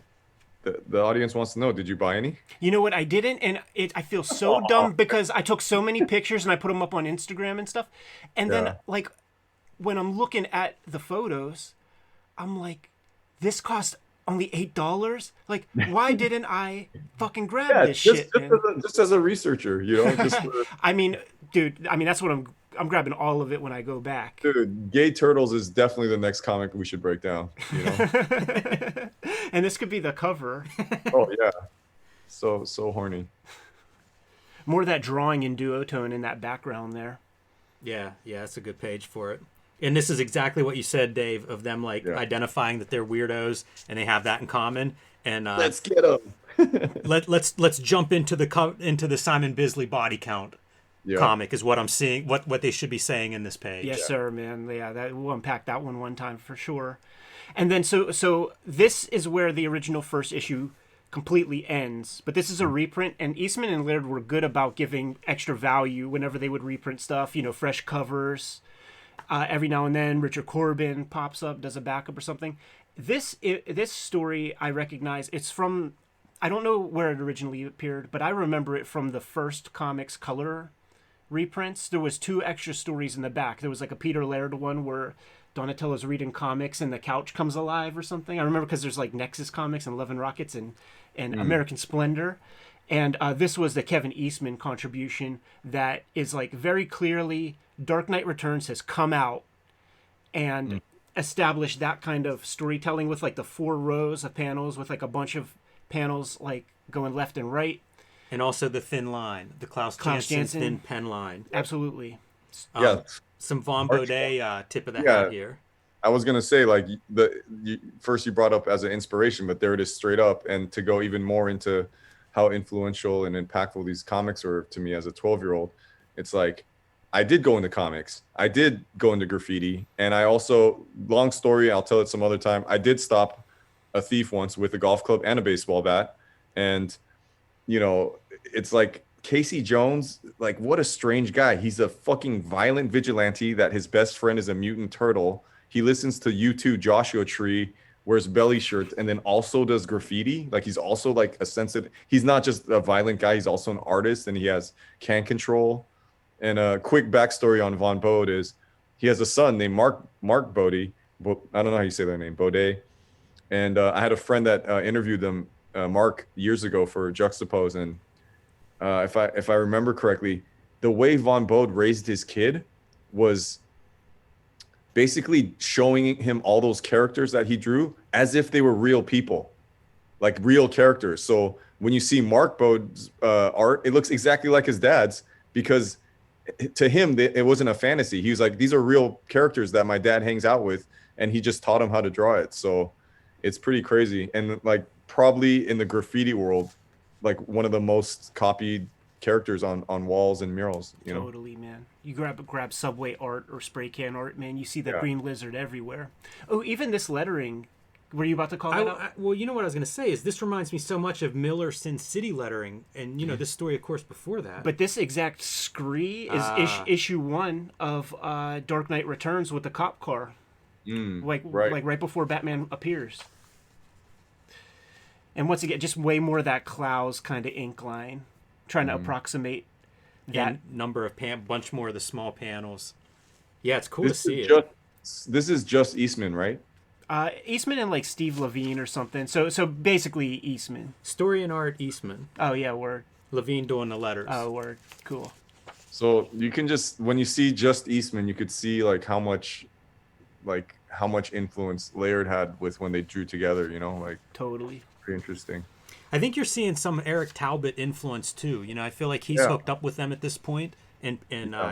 the audience wants to know: did you buy any? You know what? I didn't, and I feel so dumb because I took so many pictures and I put them up on Instagram and stuff, and then like when I'm looking at the photos, I'm like, this cost only $8. Like, why didn't I fucking grab this shit? Just as a researcher, you know. I mean, dude. I mean, that's what I'm grabbing all of it when I go back. Dude, Gay Turtles is definitely the next comic we should break down. You know. And this could be the cover. Oh yeah, so horny. More of that drawing in duotone in that background there. Yeah, that's a good page for it. And this is exactly what you said, Dave, of them like identifying that they're weirdos and they have that in common. And let's get them. let's jump into the Simon Bisley body count comic is what I'm seeing. What they should be saying in this page. Yes, sir, man. Yeah, we'll unpack that one time for sure. And then so this is where the original first issue completely ends. But this is a reprint, and Eastman and Laird were good about giving extra value whenever they would reprint stuff. You know, fresh covers. Every now and then, Richard Corben pops up, does a backup or something. This story, I recognize, it's from, I don't know where it originally appeared, but I remember it from the first comics color reprints. There was 2 extra stories in the back. There was like a Peter Laird one where Donatello's reading comics and the couch comes alive or something. I remember because there's like Nexus Comics and Love and Rockets and American Splendor. And this was the Kevin Eastman contribution that is like very clearly Dark Knight Returns has come out and established that kind of storytelling with like the 4 rows of panels with like a bunch of panels like going left and right. And also the thin line, the Klaus Janson thin pen line. Absolutely. Some Von Baudet tip of the hat here. I was gonna say like first you brought up as an inspiration, but there it is straight up. And to go even more into how influential and impactful these comics were to me as a 12-year-old, it's like I did go into comics. I did go into graffiti. And I also, long story, I'll tell it some other time, I did stop a thief once with a golf club and a baseball bat. And, you know, it's like Casey Jones, like what a strange guy. He's a fucking violent vigilante that his best friend is a mutant turtle. He listens to U2 Joshua Tree, wears belly shirts, and then also does graffiti. Like he's also like a sensitive, he's not just a violent guy, he's also an artist and he has can control. And a quick backstory on Von Bode is he has a son named Mark Bode. I don't know how you say that name, Bode. And I had a friend that interviewed them, Mark, years ago for Juxtapose. And if I remember correctly, the way Von Bode raised his kid was basically showing him all those characters that he drew as if they were real people, like real characters. So when you see Mark Bode's art, it looks exactly like his dad's because to him, it wasn't a fantasy. He was like, these are real characters that my dad hangs out with, and he just taught him how to draw it. So it's pretty crazy. And like probably in the graffiti world, like one of the most copied characters on walls and murals, you know? Totally, man. You grab Subway art or spray can art, man, you see the green lizard everywhere. Oh, even this lettering Were you about to call that out? Well, you know what I was going to say is this reminds me so much of Miller Sin City lettering, and you know this story, of course, before that. But this exact scree is issue 1 of Dark Knight Returns with the cop car, like right before Batman appears. And once again, just way more of that Klaus kind of ink line, trying to approximate that and number of bunch more of the small panels. Yeah, it's cool to see it. This is just Eastman, right? Eastman and like Steve Levine or something. So basically Eastman. Story and art, Eastman. Oh yeah, word. Levine doing the letters. Oh, word. Cool. So you can just, when you see just Eastman, you could see like how much influence Laird had with when they drew together. You know, like totally pretty interesting. I think you're seeing some Eric Talbot influence too. You know, I feel like he's hooked up with them at this point. And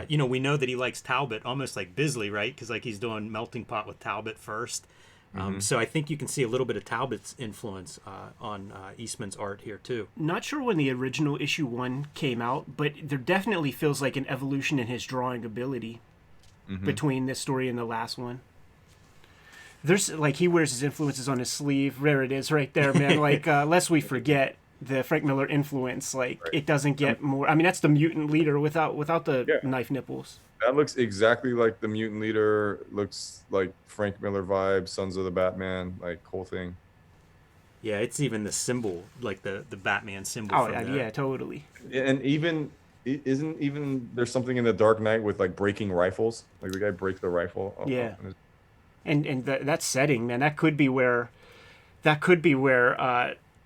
you know, we know that he likes Talbot almost like Bisley, right? Because like he's doing Melting Pot with Talbot first. So I think you can see a little bit of Talbot's influence on Eastman's art here too. Not sure when the original issue 1 came out, but there definitely feels like an evolution in his drawing ability between this story and the last one. There's like he wears his influences on his sleeve. There it is, right there, man. Like lest we forget the Frank Miller influence. Like it doesn't get more. I mean, that's the mutant leader without the knife nipples. That looks exactly like the mutant leader. Looks like Frank Miller vibe, Sons of the Batman, like whole thing. Yeah, it's even the symbol, like the Batman symbol. Oh yeah, totally. And even there's something in the Dark Knight with like breaking rifles, like the guy breaks the rifle. And that setting, man, that could be where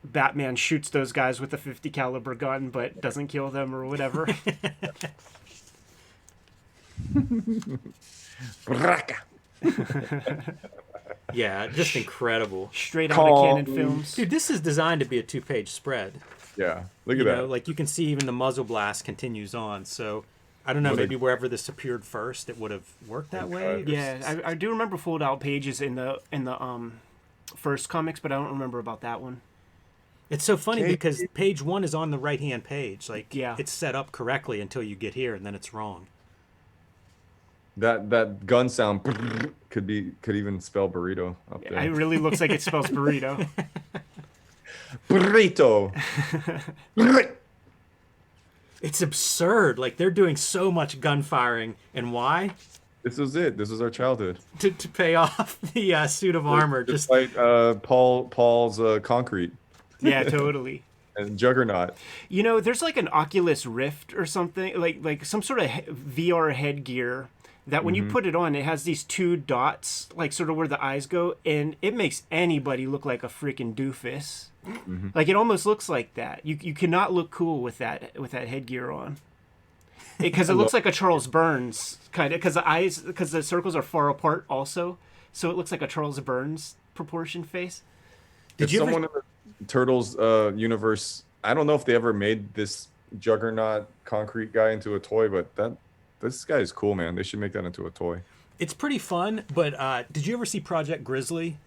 Batman shoots those guys with a 50 caliber gun, but doesn't kill them or whatever. Yeah, just incredible. Straight out of Canon Films. Dude, this is designed to be a 2-page spread. Yeah, look at that. Like you can see even the muzzle blast continues on. So I don't know, maybe wherever this appeared first, it would have worked that way. Yeah, I do remember fold out pages in the first comics, but I don't remember about that one. It's so funny because page 1 is on the right hand page. Like it's set up correctly until you get here, and then it's wrong. That gun sound could even spell burrito up there. It really looks like it spells burrito. Burrito. It's absurd. Like they're doing so much gun firing, and why? This was it. This was our childhood. To pay off the suit of armor. Just like Paul's concrete. Yeah, totally. And Juggernaut. You know, there's like an Oculus Rift or something, like some sort of VR headgear that when you put it on, it has these 2 dots, like sort of where the eyes go, and it makes anybody look like a freaking doofus. Like it almost looks like that. You cannot look cool with that headgear on, because it looks like a Charles Burns kind of, because the circles are far apart also, so it looks like a Charles Burns proportion face. Did you someone in the Turtles universe? I don't know if they ever made this Juggernaut concrete guy into a toy, but this guy is cool, man. They should make that into a toy. It's pretty fun, but did you ever see Project Grizzly?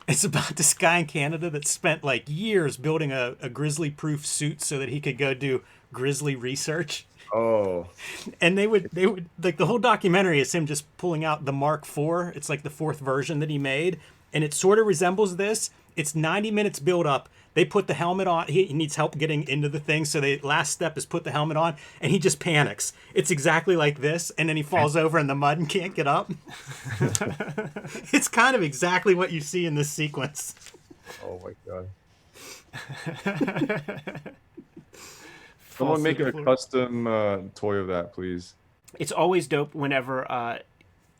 It's about this guy in Canada that spent like years building a grizzly-proof suit so that he could go do grizzly research. Oh. And they would like the whole documentary is him just pulling out the Mark IV. It's like the 4th version that he made, and it sort of resembles this. It's 90 minutes build up. They put the helmet on. He needs help getting into the thing, so the last step is put the helmet on, and he just panics. It's exactly like this, and then he falls over in the mud and can't get up. It's kind of exactly what you see in this sequence. Oh my god. Someone make a custom toy of that, please. It's always dope whenever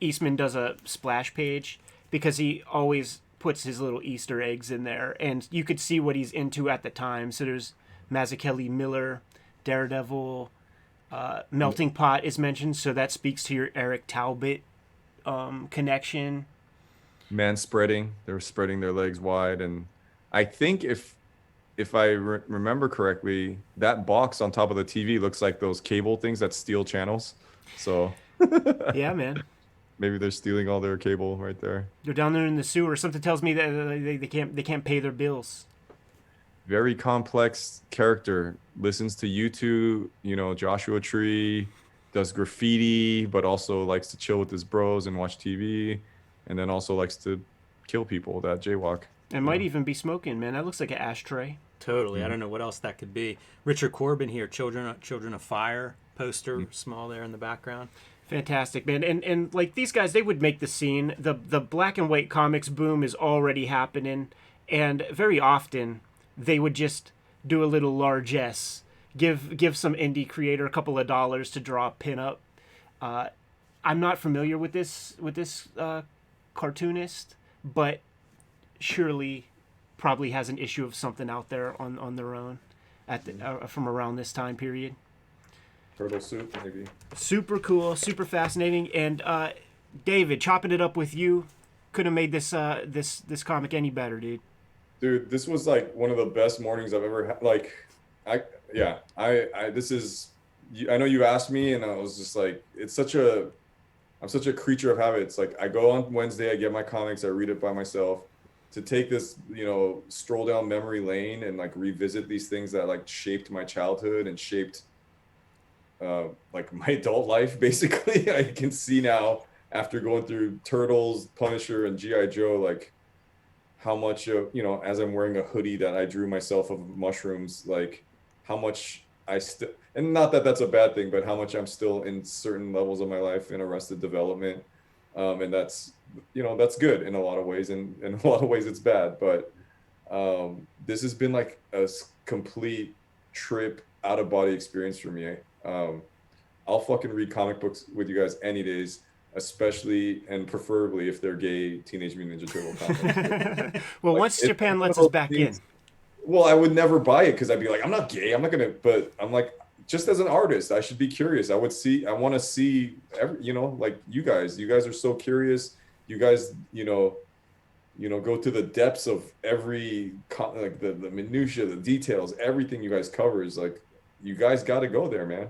Eastman does a splash page, because he always puts his little Easter eggs in there, and you could see what he's into at the time. So there's Mazzucchelli, Miller, Daredevil, Melting Pot is mentioned, so that speaks to your Eric Talbot connection. Man spreading, they're spreading their legs wide, and I think if I remember correctly, that box on top of the TV looks like those cable things that steal channels. So yeah, man. Maybe they're stealing all their cable right there. They're down there in the sewer. Something tells me that they can't pay their bills. Very complex character. Listens to U2, Joshua Tree, does graffiti, but also likes to chill with his bros and watch TV, and then also likes to kill people that jaywalk. It might even be smoking, man. That looks like an ashtray. Totally. I don't know what else that could be. Richard Corben here, Children of Fire poster, small there in the background. Fantastic, man. And like these guys, they would make the scene. The black and white comics boom is already happening, and very often they would just do a little largesse, give some indie creator a couple of dollars to draw a pin-up. I'm not familiar with this cartoonist, but surely probably has an issue of something out there on their own at from around this time period. Turtle soup, maybe. Super cool, super fascinating, and David, chopping it up with you, could have made this this comic any better, dude. Dude, this was like one of the best mornings I've ever had. Like, I this is, I know you asked me, and I was just like, I'm such a creature of habits. Like, I go on Wednesday, I get my comics, I read it by myself. To take this, stroll down memory lane and like revisit these things that like shaped my childhood and shaped like my adult life, basically. I can see now after going through Turtles, Punisher, and G.I. Joe, like how much of, as I'm wearing a hoodie that I drew myself of mushrooms, like how much I still, and not that that's a bad thing, but how much I'm still in certain levels of my life in Arrested Development. And that's, that's good in a lot of ways, and in a lot of ways it's bad, but this has been like a complete trip out of body experience for me. I'll fucking read comic books with you guys any days, especially and preferably if they're gay Teenage Mutant Ninja Turtle comics. Well, like, once Japan lets us back in. Well, I would never buy it because I'd be like, I'm not gay. I'm not gonna. But I'm like, just as an artist, I should be curious. I want to see like you guys. You guys are so curious. You guys, go to the depths of every like the minutia, the details, everything you guys cover is like, you guys got to go there, man.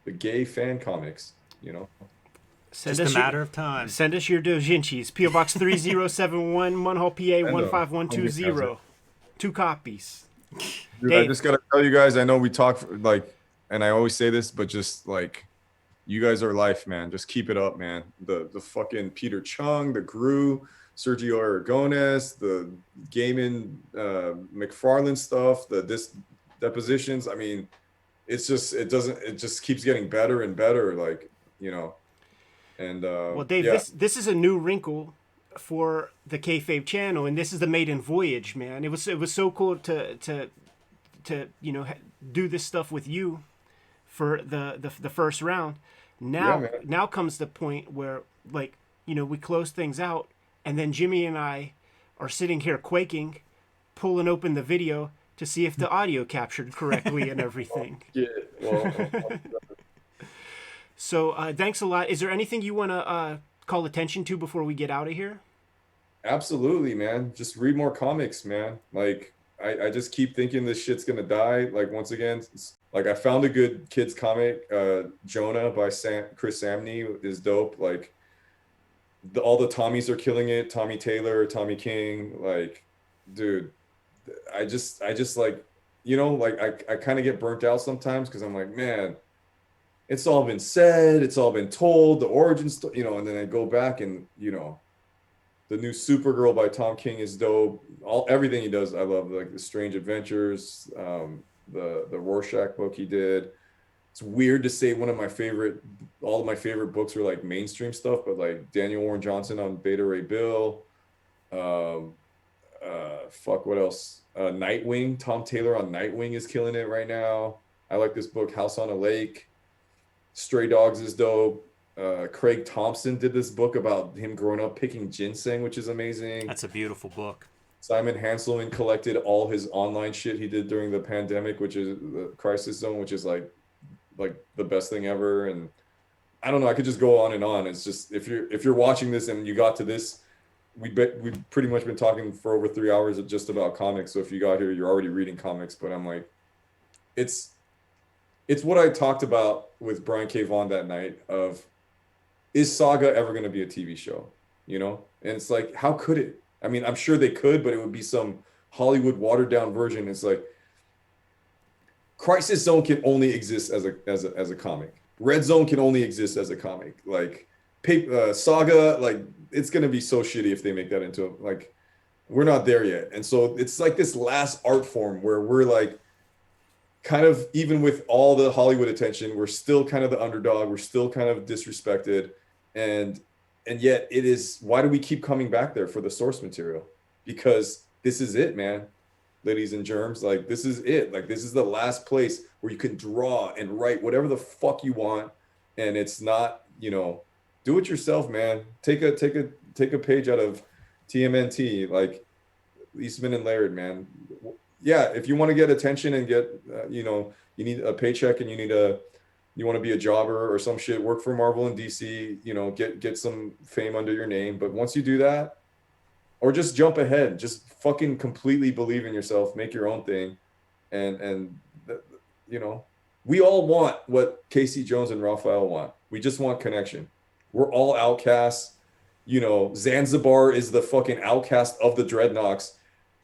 The gay fan comics, Just a matter of time. Send us your doujinshis. P.O. Box 3071, Munhall, PA 15120. 2 copies. Dude, I just gotta tell you guys, I know we talk like, and I always say this, but just like, you guys are life, man. Just keep it up, man. The fucking Peter Chung, the Gru, Sergio Aragones, the Gaiman, McFarlane stuff, the depositions. I mean, it just keeps getting better and better, like, and well, Dave, this is a new wrinkle for the Kayfabe channel, and this is the maiden voyage, man. It was so cool to do this stuff with you for the first round. Now comes the point where, like, we close things out, and then Jimmy and I are sitting here quaking, pulling open the video to see if the audio captured correctly and everything. Yeah. Well, so thanks a lot. Is there anything you want to call attention to before we get out of here? Absolutely, man. Just read more comics, man. Like, I just keep thinking this shit's gonna die. Like, once again, like, I found a good kids comic, Jonah by Chris Samney is dope. Like, all the Tommies are killing it. Tommy Taylor, Tommy King, like, dude, I just like, like, I kind of get burnt out sometimes because I'm like, man, it's all been said, it's all been told, the origin story, and then I go back and, the new Supergirl by Tom King is dope. Everything he does, I love. Like the Strange Adventures, the Rorschach book he did. It's weird to say all of my favorite books are like mainstream stuff, but like Daniel Warren Johnson on Beta Ray Bill. What else? Nightwing. Tom Taylor on Nightwing is killing it right now. I like this book, House on a Lake. Stray Dogs is dope. Craig Thompson did this book about him growing up picking ginseng, which is amazing. That's a beautiful book. Simon Hanselman collected all his online shit he did during the pandemic, which is the Crisis Zone, which is like the best thing ever. And I don't know, I could just go on and on. It's just, if you're watching this and you got to this, we've pretty much been talking for over 3 hours just about comics. So if you got here, you're already reading comics. But I'm like, it's what I talked about with Brian K. Vaughan that night of, is Saga ever going to be a TV show? And it's like, how could it? I mean, I'm sure they could, but it would be some Hollywood watered down version. It's like, Crisis Zone can only exist as a comic. Red Zone can only exist as a comic. Like, Saga, like, it's going to be so shitty if they make that into like, We're not there yet. And so it's like this last art form where we're like, kind of, even with all the Hollywood attention, we're still kind of the underdog. We're still kind of disrespected. And yet it is, why do we keep coming back there for the source material? Because this is it, man. Ladies and germs, like this is it. Like this is the last place where you can draw and write whatever the fuck you want. And it's not, do it yourself, man. Take a page out of TMNT, like Eastman and Laird, man. Yeah, if you want to get attention and get, you need a paycheck and you want to be a jobber or some shit, work for Marvel and DC, get some fame under your name. But once you do that, or just jump ahead, just fucking completely believe in yourself, make your own thing, and we all want what Casey Jones and Raphael want. We just want connection. We're all outcasts. Zanzibar is the fucking outcast of the Dreadnoks,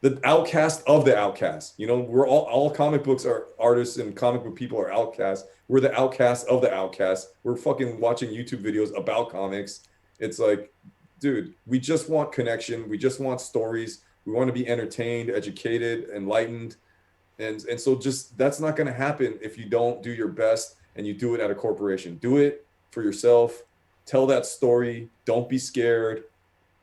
the outcast of the outcast. We're all comic books are artists and comic book people are outcasts. We're the outcasts of the outcasts. We're fucking watching YouTube videos about comics. It's like, dude, we just want connection. We just want stories. We want to be entertained, educated, enlightened. And so just that's not going to happen if you don't do your best and you do it at a corporation. Do it for yourself. Tell that story. Don't be scared.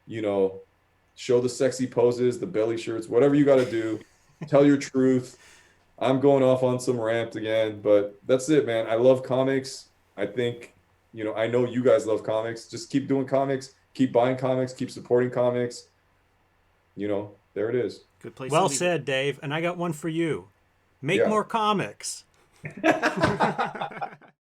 Show the sexy poses, the belly shirts, whatever you got to do. Tell your truth. I'm going off on some rant again, but that's it, man. I love comics. I think, I know you guys love comics. Just keep doing comics, keep buying comics, keep supporting comics. There it is. Good place. Well said, Dave. And I got one for you. Make more comics.